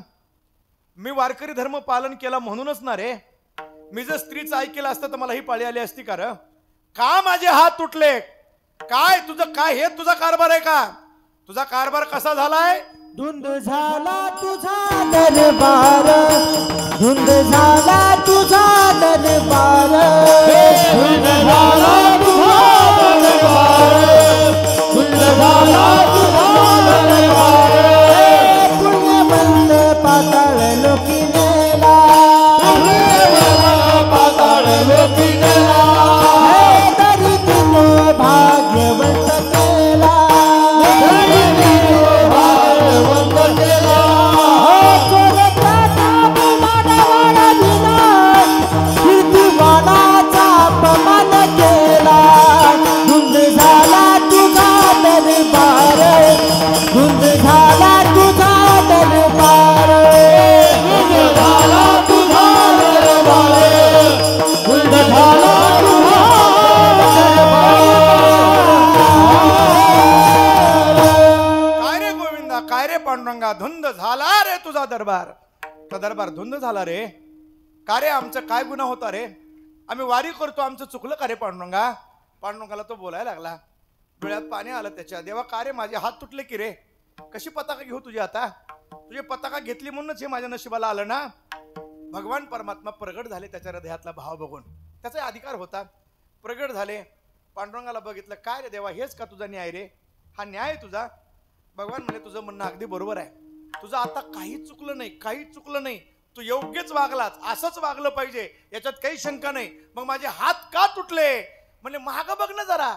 मी वारकरी धर्म पालन केला म्हणूनच ना रे. मी जर स्त्रीचं ऐकलं असतं तर मला ही पाळी आली असती का रे. का माझे हात तुटले. काय तुझं काय हे तुझा कारभार आहे का. तुझा कारभार कसा झालाय. धुंद झाला तुझा दरबार, धुंद झाला तुझा दरबार, धुंद झाला तुझा दरबार, धुंद झाला तुझा दरबार. पुण्यवंत पाताळ लोकी नेला, पुण्यवंत पाताळ लोकी नेला. तरी तिने भाग्यवंत केला, पांडुरंगा धुंद झाला रे तुझा दरबार. तो दरबार धुंद झाला रे. का रे आमचा काय गुन्हा होता रे. आम्ही वारी करतो आमचं चुकलं का रे पांडुरंगा. पांडुरंगाला तो बोलायला लागला. डोळ्यात पाणी आलं त्याच्या. देवा का रे माझे हात तुटले की रे. कशी पताका घेऊ तुझी आता. तुझी पताका घेतली म्हणूनच हे माझ्या नशिबाला आलं ना. भगवान परमात्मा प्रगट झाले त्याच्या हृदयातला भाव बघून. त्याचा अधिकार होता. प्रगट झाले. पांडुरंगाला बघितलं. काय रे देवा हेच का तुझा न्याय रे. हा न्याय तुझा. भगवान म्हणे तुझं म्हणणं अगदी बरोबर आहे. तुझं आता काही चुकलं नाही, काही चुकलं नाही. तू योग्यच वागलाच. असंच वागलं पाहिजे याच्यात काही शंका नाही. मग माझे हात का तुटले. म्हणजे मागं बघ ना जरा.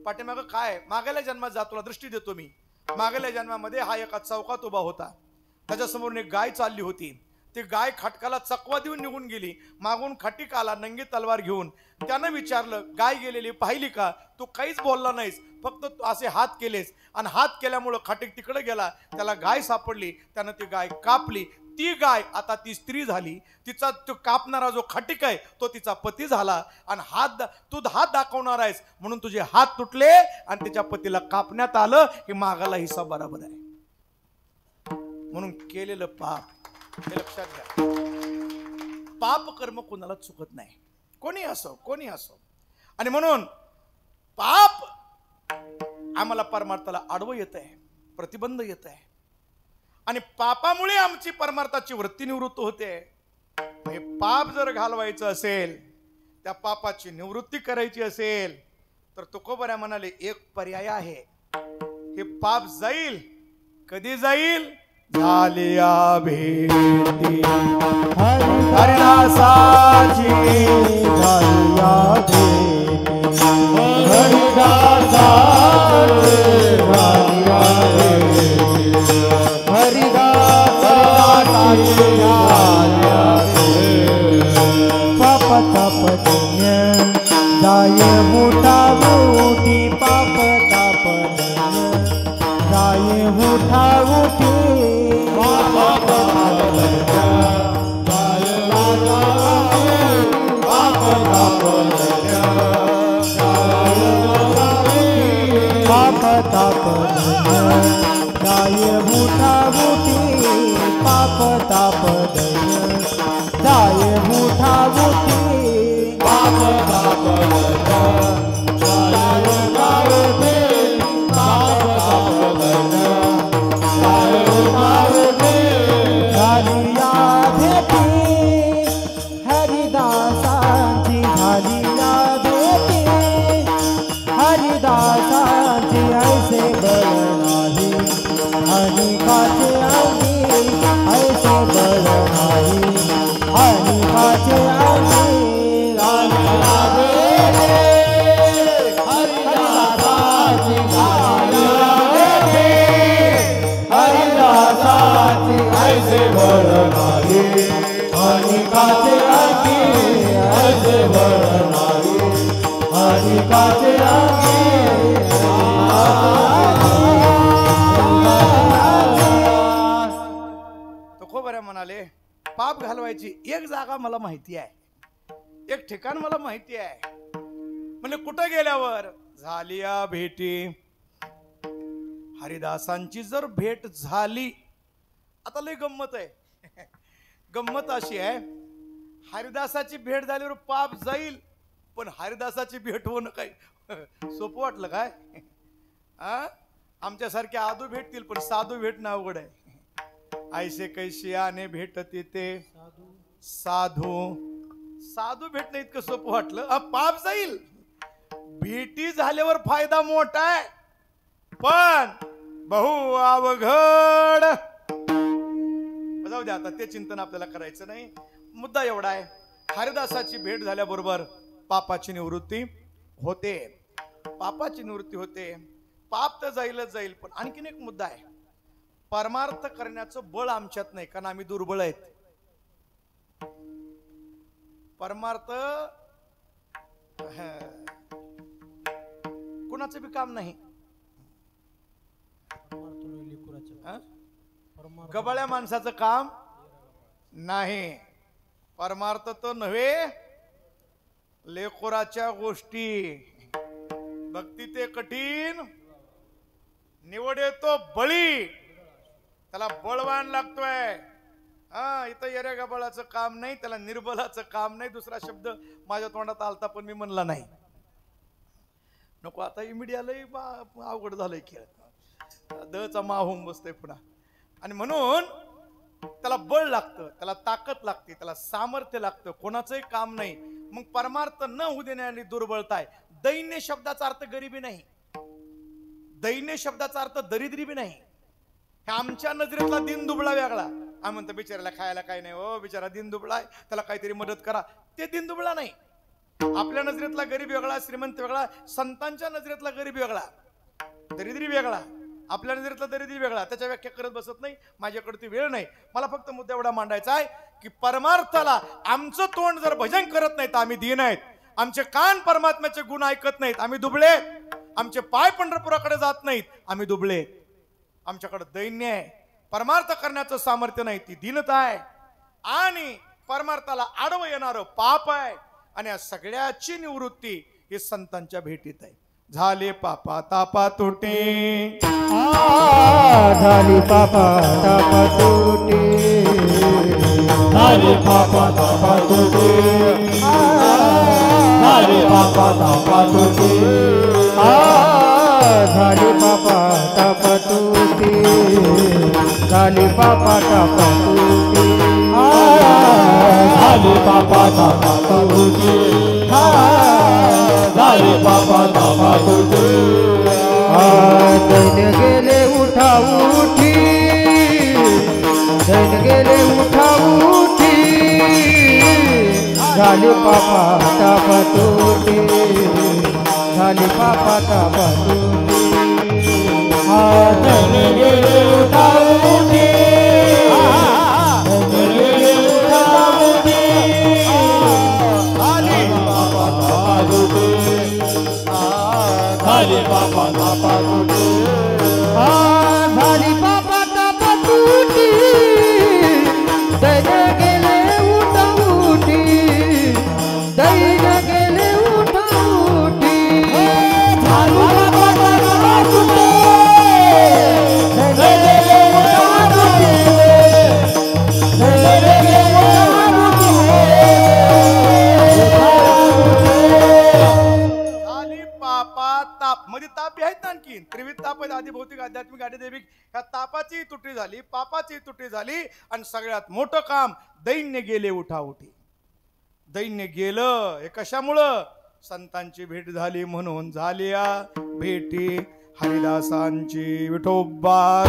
पाठीमागं काय. मागल्या जन्मात जा तुला दृष्टी देतो मी. मागल्या जन्मामध्ये हा एका चौकात उभा होता. त्याच्यासमोर एक गाय चालली होती. ती गाय खटकाला चकवा देऊन निघून गेली. मागून खटिक आला नंगी तलवार घेऊन. त्यानं विचारलं गाय गेलेली पाहिली का. तू काहीच बोलला नाहीस. फक्त असे हात केलेस आणि हात केल्यामुळं खटिक तिकडे गेला. त्याला गाय सापडली. त्यानं ती गाय कापली. ती गाय आता ती स्त्री झाली. तिचा तो कापणारा जो खटिक आहे तो तिचा पती झाला. आणि तू हात दाखवणार आहेस म्हणून तुझे हात तुटले आणि तिच्या पतीला कापण्यात आलं. हे मागाला हिस्सा बरोबर आहे. म्हणून केलेलं पाप हे लक्षात घ्या. पाप कर्म कोणाला चुकत नाही. कोणी असो कोणी असो. आणि म्हणून पाप आम्हाला परमार्थाला आडवं येत आहे. प्रतिबंध येत आहे. आणि पापामुळे आमची परमार्थाची वृत्ती निवृत्त होते. हे पाप जर घालवायचं असेल, त्या पापाची निवृत्ती करायची असेल तर तुकोबऱ्या म्हणाले एक पर्याय आहे. हे पाप जाईल. कधी जाईल. झालिया भेटी हरिदासाची, झालिया भेटी हरिदासाची, झालिया भेटी हरिदासाची, झालिया भेटी. पाप ताप धन्य जाय मोठा मोठी. पाप ताप धन्य जाय मोठा मोठी. पाप ताप जाय मोठा मोठी. पाप ताप जाय मोठा मोठी. पाप ताप जाय मोठा मोठी. पाप ताप जाय मोठा मोठी. झालिया भेटी हरिदासांची, झालिया भेटी हरिदासांची. ऐसे बळ नाही अनिकाचे अंगी, ऐसे बळ नाही अनिकाचे अंगी. झालिया भेटी हरिदासांची, झालिया भेटी हरिदासांची. ऐसे बळ नाही अनिकाचे अंगी, ऐसे बळ नाही अनिकाचे अंगी. तुकोबऱ्या म्हणाले पाप घालवायची एक जागा मला माहिती आहे. एक ठिकाण मला माहिती आहे. म्हणजे कुठं गेल्यावर झाली या भेटी. हरिदासांची जर भेट झाली, आता लय गंमत आहे. गंमत अशी आहे, हरिदासाची भेट झाल्यावर पाप जाईल, पण हरिदासाची भेट होणं काही सोपं वाटलं काय? आमच्यासारखे आदू भेटतील, पण साधू भेटणं अवघड आहे. ऐसे कैसे आने भेटते ते साधू. साधू भेटणं इतकं सोपं वाटलं. पाप जाईल. भेटी झाल्यावर फायदा मोठा आहे, पण बहु अवघड. जाऊ दे, आता ते चिंतन आपल्याला करायचं नाही. मुद्दा एवढा आहे, हरिदासाची भेट झाल्याबरोबर पापाची निवृत्ती होते. पापाची निवृत्ती होते. पाप तर जाईलच जाईल, पण आणखीन एक मुद्दा आहे. परमार्थ करण्याचं बळ आमच्यात नाही, कारण आम्ही दुर्बळ आहेत. परमार्थ कुणाचं बी काम नाही. गबाळ्या माणसाचं काम नाही. परमार्थ तर नव्हे, लेकोराच्या गोष्टी. भक्ती ते कठीण, निवड येतो बळी. त्याला बळवान लागतोय. इथं येऱ्या गबाळाचं काम नाही, त्याला निर्बलाचं काम नाही. दुसरा शब्द माझ्या तोंडात आलता, पण मी म्हणला नाही. नको, आता मीडियालाही अवघड झालंय खेळ. दचा मा होऊन बसतोय पुन्हा. आणि म्हणून त्याला बळ लागतं, त्याला ताकद लागते, त्याला सामर्थ्य लागतं. कोणाचंही काम नाही. मग परमार्थ न होऊ देण्याची दुर्बलता आहे. दैन्य शब्दाचा अर्थ गरिबी नाही. दैन्य शब्दाचा अर्थ दरिद्री बी नाही. आमच्या नजरेतला दिन दुबळा वेगळा. आम्ही म्हणतो बिचाराला खायला काही नाही, हो बिचारा दिन दुबळा आहे, त्याला काहीतरी मदत करा. ते दिन दुबळा नाही. आपल्या नजरेतला गरीब वेगळा, श्रीमंत वेगळा. संतांच्या नजरेतला गरीब वेगळा, दरिद्री वेगळा. आपल्या नजरेतला दरिद्री वेगळा. त्याच्या व्याख्या करत बसत नाही, माझ्याकडे ती वेळ नाही. मला फक्त मुद्दा एवढा मांडायचा आहे की परमार्थाला आमचं तोंड जर भजन करत नाही तर आम्ही दीन आहेत. आमचे कान परमात्म्याचे गुण ऐकत नाहीत, आम्ही दुबळे. आमचे पाय पंढरपुराकडे जात नाहीत, आम्ही दुबळे. आमच्याकडे दैन्य आहे. परमार्थ करण्याचं सामर्थ्य नाही, ती दीनता आहे. आणि परमार्थाला आडवं येणारं पाप आहे. आणि या सगळ्याची निवृत्ती ही संतांच्या भेटीत आहे. झाले पापा तापा तुटे, झाली पापा तापा तुटे, झाली पापा तापा तुटे, झाली पापा तापा तुटे, झाली पापा तापा तुटे, झाली पापा तापा तुटे, झाली पापा तापा तुटे, झाली पापा तापा तुटे. दैन गेले उठा उठी, दैन गेले उठा उठी, झाली पापा तापा तुटे, झाली पापा तापा तुटे. दैन गेले उठा उठी, दैन गेले उठा उठी, झाली पापा तापा तुटे, झाली पापा तापा तुटे, झाली पापा तापा तुटी. दैन गेले उठा उठी, दैन गेले उठा उठी, झाली पापा तापा तुटे, दैन गेले उठा उठी, दैन गेले उठा उठी. ताप मध्ये ताप आहेत ना, आणखी त्रिविध ताप आहेत. आधी भौतिक, आध्यात्मिक, आध्यात्मिक. ह्या तापाची तुटी झाली, पापाची तुटी झाली. आणि सगळ्यात मोठं काम, दैन्य गेले उठा उठी. दैन्य गेलं हे कशामुळं? संतांची भेट झाली म्हणून. झाली या भेटी हरिदासांची. विठोबा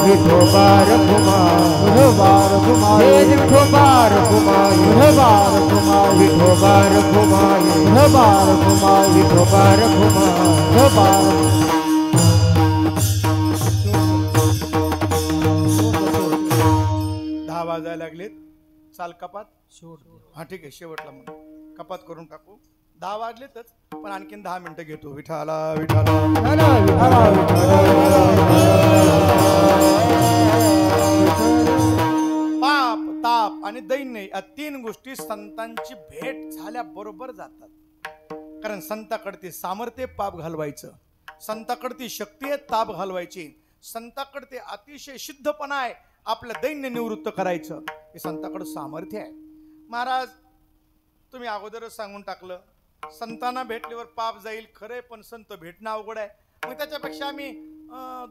विठोबार घुमा विठोबार घुमा विठोबार घुमा विठोबार घुमा विठोबार घुमा विठोबार घुमा विठोबार घुमा विठोबार 10 वाजायला लागलेत. चाल कपात हा ठीक आहे शेवटला मग कपात करून टाकू. 10 वाजलेतच पण आणखीन 10 मिनिटं घेतो. विठाला विठाला पाप ताप आणि दैन्य या 3 गोष्टी संतांची भेट झाल्याबरोबर जातात. कारण संताकडे सामर्थ्य पाप घालवायचं, संताकडे शक्ती आहे ताप घालवायची, संताकडे अतिशय सिद्धपणा आहे आपलं दैन्य निवृत्त करायचं. हे संताकडे सामर्थ्य आहे. महाराज तुम्ही अगोदरच सांगून टाकलं संतांना भेटल्यावर पाप जाईल खरंय, पण संत भेटणं अवघड आहे. मग त्याच्यापेक्षा आम्ही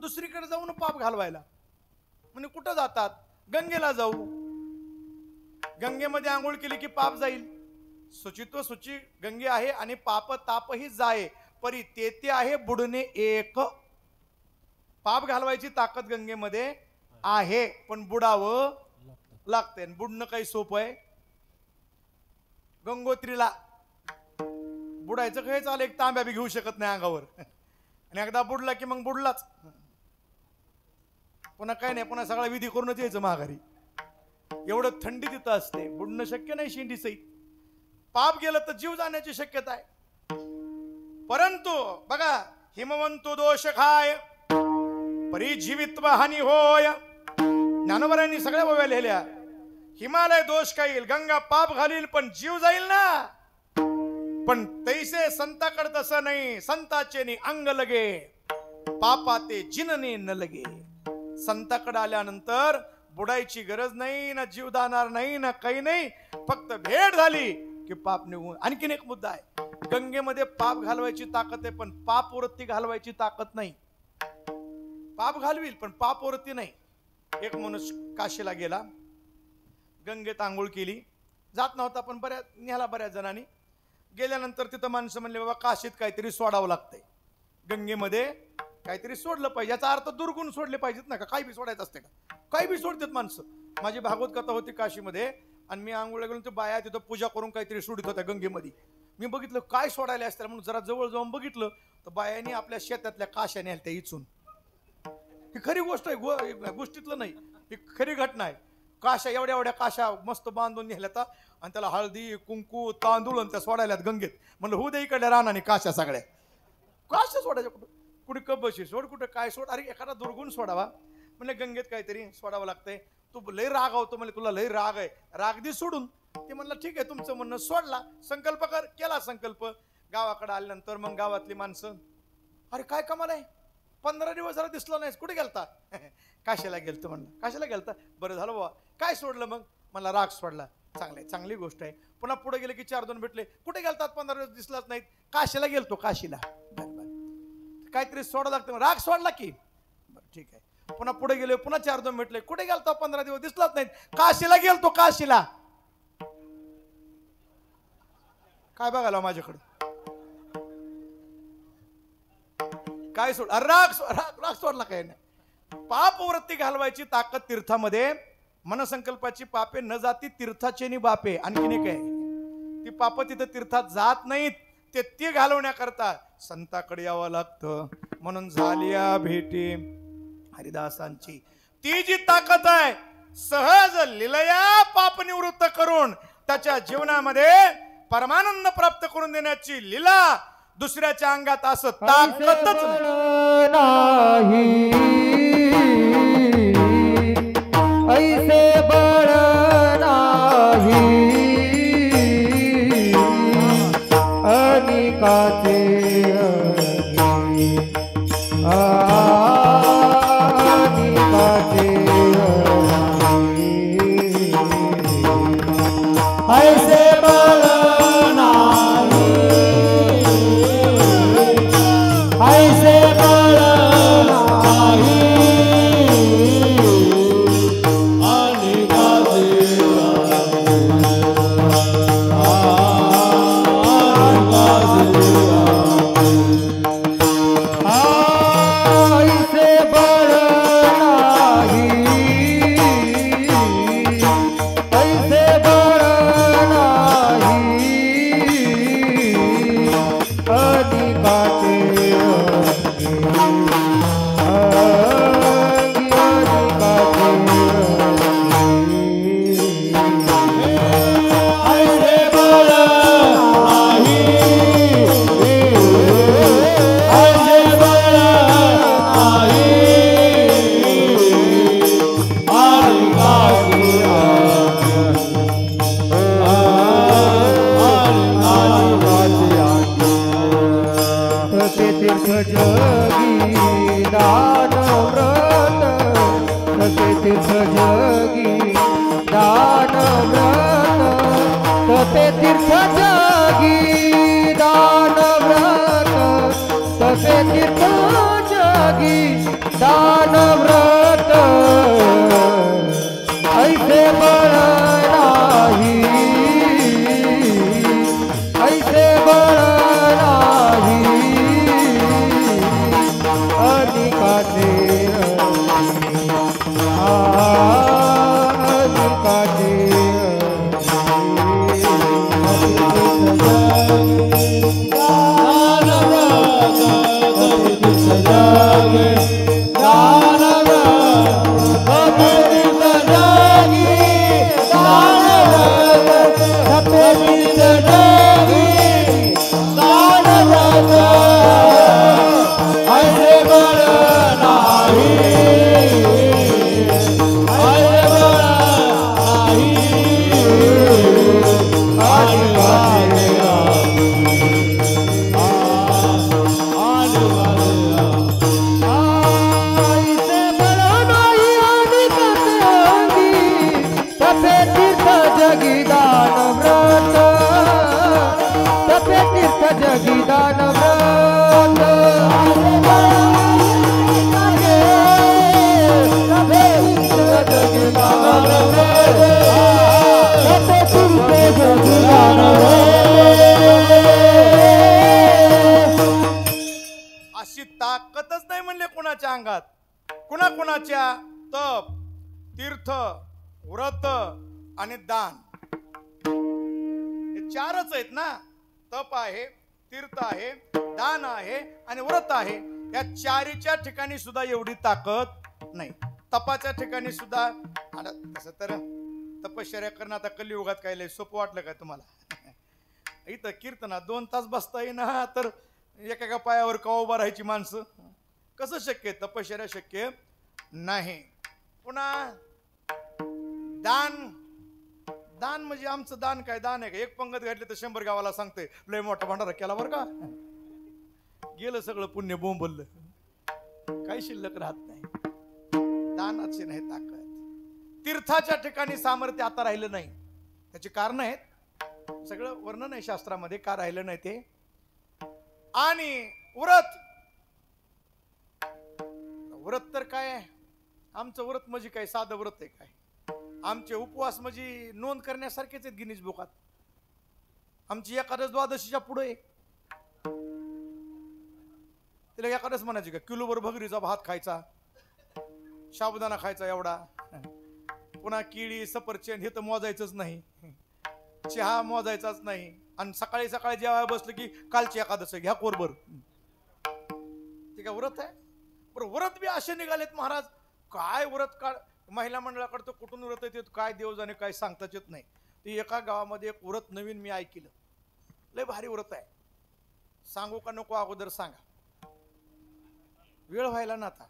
दुसरीकडे जाऊन पाप घालवायला म्हणजे कुठं जातात? गंगेला जाऊ. गंगेमध्ये आंघोळ केली की पाप जाईल. शुचित्व शुची गंगे आहे आणि पाप तापही जाय परी ते आहे बुडणे एक. पाप घालवायची ताकद गंगेमध्ये आहे पण बुडावं लागतंय. बुडणं काही सोपं आहे? गंगोत्रीला बुडायचं काही चालेल, एक तांब्या बी घेऊ शकत नाही अंगावर आणि एकदा बुडला की मग बुडलाच. पुन्हा काय नाही, पुन्हा सगळा विधी करूनच यायचं माघारी. एवढं थंडी तिथं असते, बुडणं शक्य नाही शेंडी सहित. पाप गेलं तर जीव जाण्याची शक्यता आहे. परंतु बघा हिमवंतु दोष खाय परी जीवित्व हानी होय. ज्ञानोबरांनी सगळ्या ओव्या लिहिल्या. हिमालय दोष खाईल, गंगा पाप घालील पण जीव जाईल ना. पण तैसे संताकडे तसं नाही. संताचे नि अंग लगे पापाते जिनने न लगे. संताकडे आल्यानंतर बुडायची गरज नाही ना, जीव जाणार नाही ना, काही नाही. फक्त भेट झाली की पाप निघून. आणखीन एक मुद्दा आहे, गंगेमध्ये पाप घालवायची ताकद आहे पण पाप वृत्ती घालवायची ताकद नाही. पाप घालवील पण पाप वृत्ती नाही. एक माणूस काशीला गेला, गंगेत आंघोळ केली, जात नव्हता पण बऱ्याच जणांनी. गेल्यानंतर तिथं माणसं म्हणले बाबा काशीत काहीतरी सोडावं लागतंय, गंगेमध्ये काहीतरी सोडलं पाहिजे. याचा अर्थ दुर्गुण सोडले पाहिजेत ना का? काही बी सोडायचं असते का? काही बी सोडतात माणसं. माझी भागवत कथा होती काशीमध्ये आणि मी आंघोळ गेलो तर बाया तिथं पूजा करून काहीतरी सोडित होत्या गंगेमध्ये. मी बघितलं काय सोडायला असतं म्हणून जरा जवळ जाऊन बघितलं तर बायांनी आपल्या शेतातल्या काशा नेल्या इचून. ही खरी गोष्ट आहे, गोष्टीतलं नाही, ही खरी घटना आहे. काशा एवढ्या एवढ्या काशा मस्त बांधून नेल्या आणि त्याला हळदी कुंकू तांदूळ आणि त्या सोडायल्यात गंगेत. म्हणलं होऊ दे इकडल्या रानाने काशा सगळ्या. काशा सोडायच्या कुठं? कुठे कबशी सोड, कुठं काय सोड. अरे एखादा दुर्गुण सोडावा. म्हणजे गंगेत काहीतरी सोडावं लागतंय. तू लय राग होतो म्हणजे तुला लय राग आहे, राग दे सोडून. ते म्हणलं ठीक आहे तुमचं म्हणणं. सोडला, संकल्प कर, केला संकल्प. गावाकडे आल्यानंतर मग गावातली माणसं अरे काय कमाल आहे, 15 दिवस जरा दिसला नाहीस, कुठे गेलता? काशीला गेलतो. म्हणलं काशीला गेलता, बरं झालं बाबा. काय सोडलं मग? मला राग सोडला. चांगली गोष्ट आहे. पुन्हा पुढे गेले की 4-2 भेटले, कुठे गेलतात? 15 दिवस दिसलाच नाहीत. काशीला गेलतो. काशीला काहीतरी सोडावं लागतं, राग सोडला की बरं ठीक आहे. पुन्हा पुढे गेले, पुन्हा 4-2 भेटले, कुठे गेलतो? 15 दिवस दिसलाच नाहीत. काशीला गेलतो. काशीला काय बघायला माझ्याकडे? काय सोड? राग सोडला काय नाही. पाप वृत्ती घालवायची ताकद तीर्थामध्ये. मनसंकल्पाची पापे न जाती तीर्थाचे नि बापे. आणखीन एक आहे, ती पाप तिथं तीर्थात जात नाहीत, ते ती घालवण्याकरता संताकडे यावं लागतं. म्हणून झाल्या भेटी हरिदासांची ती जी ताकद आहे, सहज लिलया पाप निवृत्त करून त्याच्या जीवनामध्ये परमानंद प्राप्त करून देण्याची लीला दुसऱ्याच्या अंगात असं ताकदच नाही. ऐसे बळ नाही अनिकाचे अनिकाचे ऐसे बळ नाही. ऐसे बळ नाही तीर्थ जगी दान व्रत तपे तीर्थ जगी दान व्रत तपे तीर्थ जगी दान व्रत ऐसे बळ नाही ऐसे बळ नाही अधिकाचे अशी ताकदच नाही म्हणले कुणाच्या अंगात. कुणाकुणाच्या तप, तीर्थ, व्रत आणि दान हे चारच आहेत ना. तप आहे, तीर्थ आहे, दान आहे आणि व्रत आहे. या चारीच्या ठिकाणी सुद्धा एवढी ताकद नाही. तपाच्या ठिकाणी सुद्धा आता तसं तर तपश्चर्या करणं आता कलियुगात काय लय सोपं वाटलं का तुम्हाला? इथं कीर्तनात 2 तास बसता येईना तर एका पायावर का उभा राहायची माणसं. कसं शक्य? तपश्चर्या शक्य नाही. पुन्हा दान. दान म्हणजे आमचं दान काय? दान आहे का? एक पंगत घातली तर 100 गावाला सांगते लय मोठा भंडारा केला बरं का. गेलं सगळं पुण्य बोंबललं, काही शिल्लक राहत नाही. दानाची नाही ताकद. तीर्थाच्या ठिकाणी सामर्थ्य आता राहिलं नाही. त्याची कारण आहेत, सगळं वर्णन आहे शास्त्रामध्ये का राहिलं नाही ते. आणि व्रत. व्रत तर काय आहे? आमचं व्रत म्हणजे काय साधं व्रत आहे काय? आमचे उपवास म्हणजे नोंद करण्यासारखेच आहेत गिनीज बुकात. आमची एकादश द्वादशीच्या पुढे तिला एकादश म्हणायची का? किलोभर भगरीचा भात खायचा, साबुदाणा खायचा एवढा, पुन्हा केळी सफरचंद हे तर मोजायचंच नाही, चहा मोजायचाच नाही. आणि सकाळी सकाळी जेव्हा बसलं की कालची एकादश घ्या कोरभर. ते काय व्रत आहे? बरं व्रत बी असे निघालेत महाराज. काय व्रत काढ महिला मंडळाकडे कुठून व्रत येते काय देव जाणे, काय सांगताच येत नाही. ती एका गावामध्ये एक व्रत नवीन मी ऐकलं, लय भारी व्रत आहे. सांगू का नको? अगोदर सांगा, वेळ व्हायला ना आता.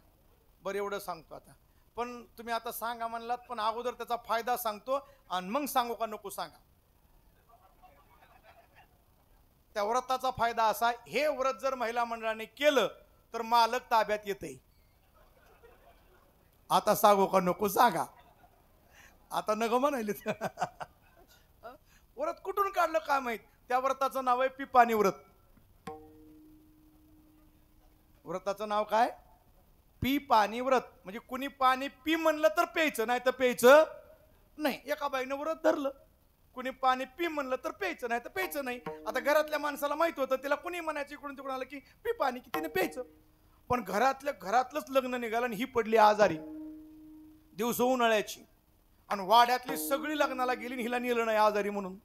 बरं एवढं सांगतो आता, पण तुम्ही आता सांगा म्हणलात, पण अगोदर त्याचा फायदा सांगतो आणि मग सांगू का नको सांगा. त्या व्रताचा फायदा असा, हे व्रत जर महिला मंडळाने केलं तर मालक ताब्यात येते. आता सांगू का नको सांगा. आता नग म्हणाले. व्रत कुठून काढलं काय माहित. त्या व्रताचं नाव आहे पिपाणी व्रत. व्रताचं नाव काय? पिपाणी व्रत. म्हणजे कुणी पाणी पी म्हणलं तर प्यायचं, नाही तर प्यायचं नाही. एका बाईनं व्रत धरलं, कुणी पाणी पी म्हणलं तर प्यायचं, नाही तर प्यायचं नाही. आता घरातल्या माणसाला माहित होतं, तिला कुणी म्हणायचं इकडून तिकडून आलं की पी पाणी, की तिने प्यायचं. पण घरातलंच लग्न निघालं आणि ही पडली आजारी, दिवस उन्हाळ्याची, आणि वाड्यातली सगळी लग्नाला गेली, हिला नेलं नाही आजारी म्हणून.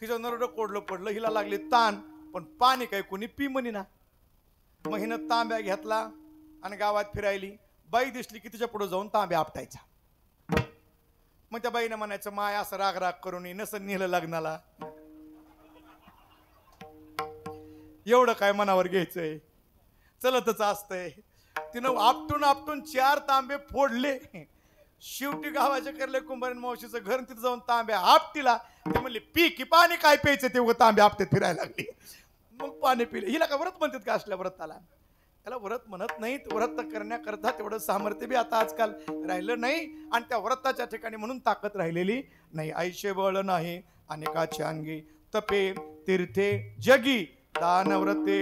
हिचं नरडं कोडलं पडलं, हिला लागले ताण, पण पाणी काय कोणी पी म्हणी ना. मग हिनं तांब्या घेतला आणि गावात फिरायली. बाई दिसली की तिच्या पुढे जाऊन तांब्या आपटायचा. मग त्या बाईनं म्हणायचं माय असं राग राग करून नसं नेलं लग्नाला, एवढं काय मनावर घ्यायचंय, चलतच असतंय. तिनं आपटून आपटून 4 तांबे फोडले. शेवटी गावाच्या करले कुंभारीन मावशीचं घर, तिथं जाऊन तांब्या आपटीला. ते म्हणले पी की पाणी काय प्यायचं, ते तांब्या आपटे फिरायला लागली. मग पाणी पिले. हिला का व्रत म्हणतात का असल्या व्रताला? याला व्रत म्हणत नाहीत. व्रत करण्याकरता तेवढं सामर्थ्य बी आता आजकाल राहिलं नाही आणि त्या व्रताच्या ठिकाणी म्हणून ताकद राहिलेली नाही. आईशे बळ नाही अनेकाची अंगी, तपे तीर्थे जगी दान व्रते.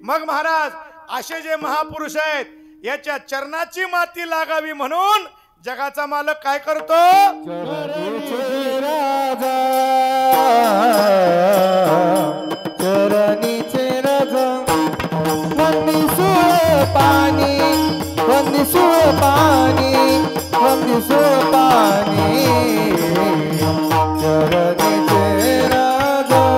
मग महाराज असे जे महापुरुष आहेत याच्या चरणाची माती लागावी म्हणून जगाचा मालक काय करतो? राजा चरणीचे राजा वंदी सुळ पाणी, वंदी सुळ पाणी, वंदी सुळ पाणी चरणीचे राजा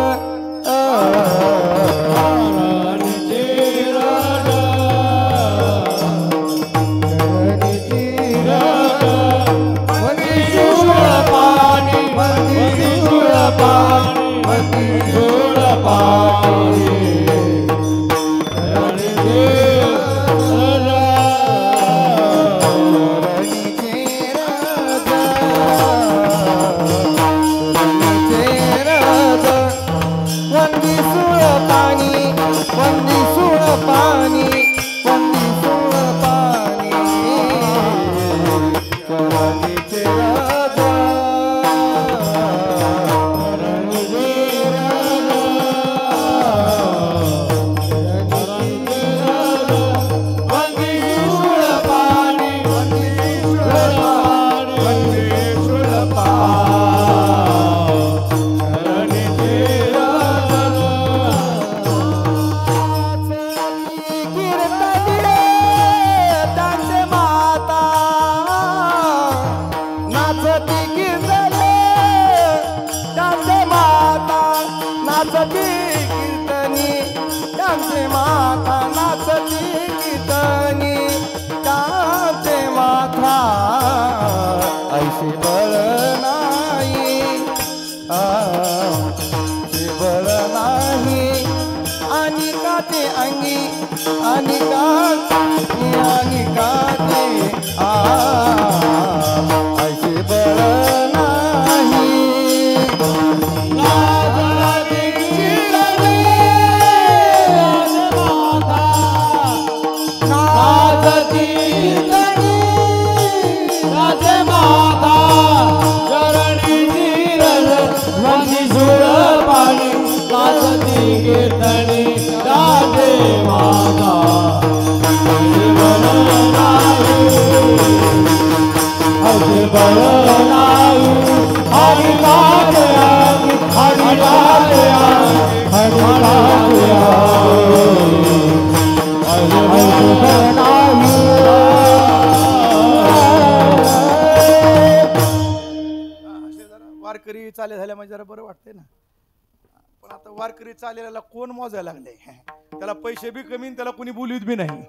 वारकरी चाले झाल्या म्हणजे जरा बरं वाटतंय ना. पण आता वारकरी चालेला कोण मोजायला लागले? त्याला पैसे बी कमी त्याला कोणी बोलवीत बी नाही.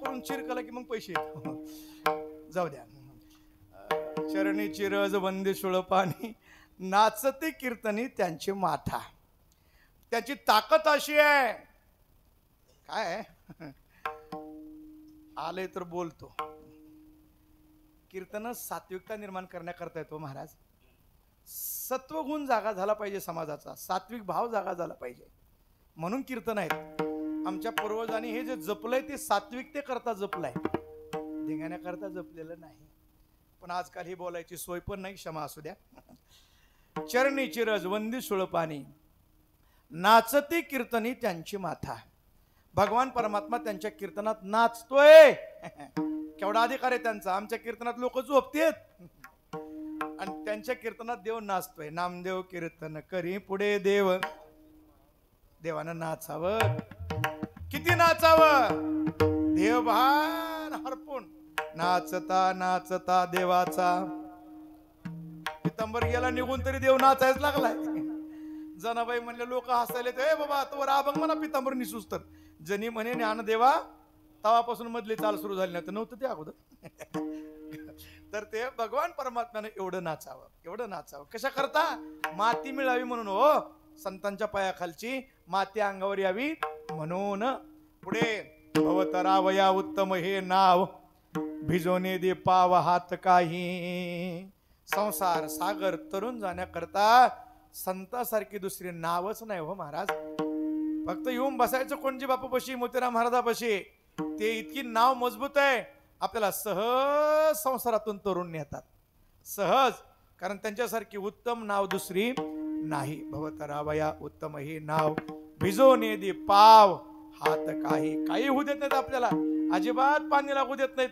करून चिरकला की मग पैसे जाऊ द्या. चरणी चिरज वंदी सुळ पाणी नाचते कीर्तनी त्यांची माथा. त्याची ताकद अशी आहे काय आले तर बोलतो. कीर्तन सात्विकता निर्माण करण्याकरता येतो महाराज. सत्वगुण जागा झाला पाहिजे समाजाचा, सात्विक भाव जागा झाला पाहिजे म्हणून कीर्तन आहेत. आमच्या पूर्वजांनी हे जे जपलंय ते सात्विकते करता जपलंय, धिंगाण्याकरता जपलेलं नाही. पण आजकाल ही बोलायची सोय पण नाही, क्षमा असू द्या. चरणी चिरज वंदी सुळ पाणी नाचती कीर्तनी त्यांची माथा. भगवान परमात्मा त्यांच्या कीर्तनात नाचतोय. केवढा अधिकार आहे त्यांचा. आमच्या कीर्तनात लोक झोपतेत आणि त्यांच्या कीर्तनात देव नाचतोय. नामदेव कीर्तन करी पुढे देव. देवानं नाचावं, किती नाचावं. देवभान हरपून नाचता नाचता देवाचा. पितांबर गेला निघून तरी देव नाचायच लागलाय. जनाबाई म्हणले लोक हसायले ए बाबा तो अभंग म्हणा पितांबर निसूस तर. जनी म्हणे ज्ञानदेवा तवापासून मधली चाल सुरू झाली नव्हतं ते अगोदर. तर ते भगवान परमात्म्याने एवढं नाचावं, एवढं नाचावं. कशा करता? माती मिळावी म्हणून. हो, संतांच्या पायाखालची माती अंगावर यावी म्हणून. पुढे भवतरावया उत्तम हे नाव भिजवणे दे पाव हात काही. संसार सागर तरुण जाण्याकरता संतासारखी दुसरी नावच नाही हो महाराज. फक्त येऊन बसायचं कोणजी बापूपाशी, मोतीराम महाराजापाशी. ते इतकी नाव मजबूत आहे, आपल्याला सहज संसारातून तरुण नेतात, सहज. कारण त्यांच्यासारखी उत्तम नाव दुसरी नाही. भवतरावया उत्तम हे नाव, भिजवून दे पाव हात, काही होऊ देत नाहीत आपल्याला, अजिबात पाणी लागू देत नाहीत,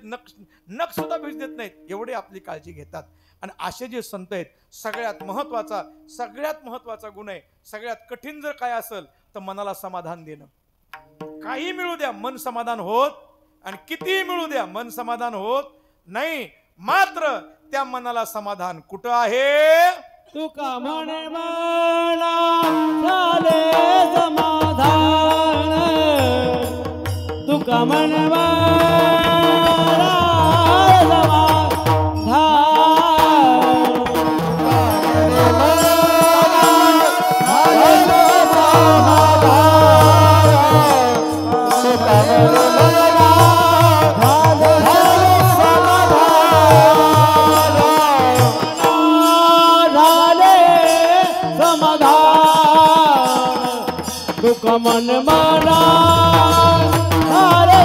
नख सुद्धा भिज देत नाहीत, एवढी आपली काळजी घेतात. आणि असे जे संत आहेत, सगळ्यात महत्वाचा गुण आहे, सगळ्यात कठीण जर काय असेल तर मनाला समाधान देणं. काही मिळू द्या मन समाधान होत, आणि किती मिळू द्या मन समाधान होत नाही. मात्र त्या मनाला समाधान कुठं आहे? तुका म्हणे मला झाले समाधान, तुका म्हणे मला मन माना हरे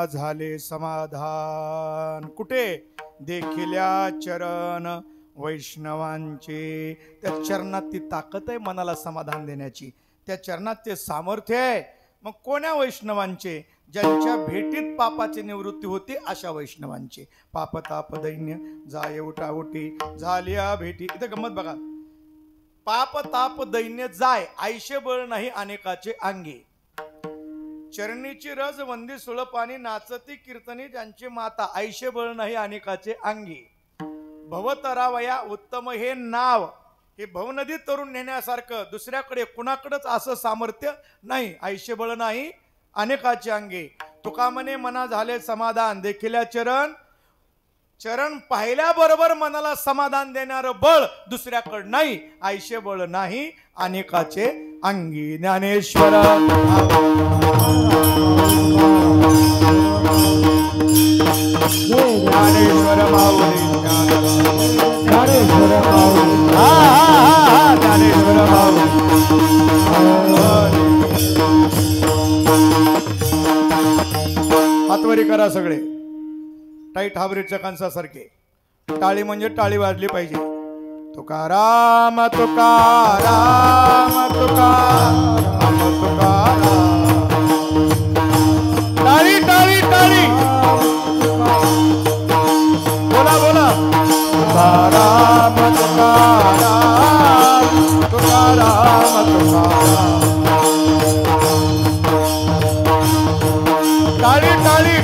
झाले समाधान. कुठे? देखिल्या चरण वैष्णवांचे. त्या चरणात ती ताकद आहे मनाला समाधान देण्याची, त्या चरणात ते सामर्थ्य आहे. मग कोण्या वैष्णवांचे? ज्यांच्या भेटीत पापाची निवृत्ती होती अशा वैष्णवांचे. पाप ताप दैन्य जाय उठाउटी झाल्या भेटी. इथे गंमत बघा, पाप ताप दैन्य जाय आयशे बळ नाही अनेकाचे अंगे. चरणीची रज वंदी सुळपाणी नाचती कीर्तनी ज्यांची माता आयशे बळ नाही अनेकाचे अंगी. भवतरावया उत्तम हे नाव, हे भवनदी तरुण नेण्यासारखं दुसऱ्याकडे कुणाकडेच असं सामर्थ्य नाही. आयशे बळ नाही अनेकाचे अंगे. तुका म्हणे मना झाले समाधान, देखिल्या चरण. चरण पाहिल्याबरोबर मनाला समाधान देणारं बळ दुसऱ्याकडे नाही. आयशे बळ नाही अनेकाचे अंगी. ज्ञानेश्वर ज्ञानेश्वर माऊली, ज्ञानेश्वर माऊली, ज्ञानेश्वर माऊली. हातवरी करा सगळे, टाईट हाबरीच्या कणसासारखे. टाळी म्हणजे टाळी वाजली पाहिजे. तुकाराम तुकाराम तुकाराम तुकाराम. टाळी टाळी टाळी, बोला बोला. तुकाराम तुकाराम तुकाराम तुकाराम. टाळी टाळी.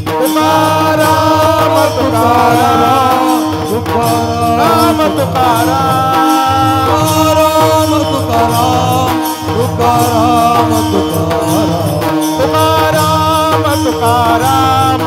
तुकाराम तुकाराम तुकाराम तुकाराम तुकाराम तुकाराम तुकाराम तुकाराम तुकाराम तुकाराम तुकाराम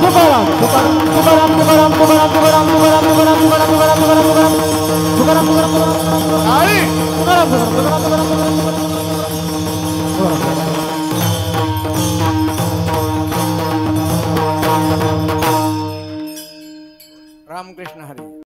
तुकाराम तुकाराम तुकाराम टाळी.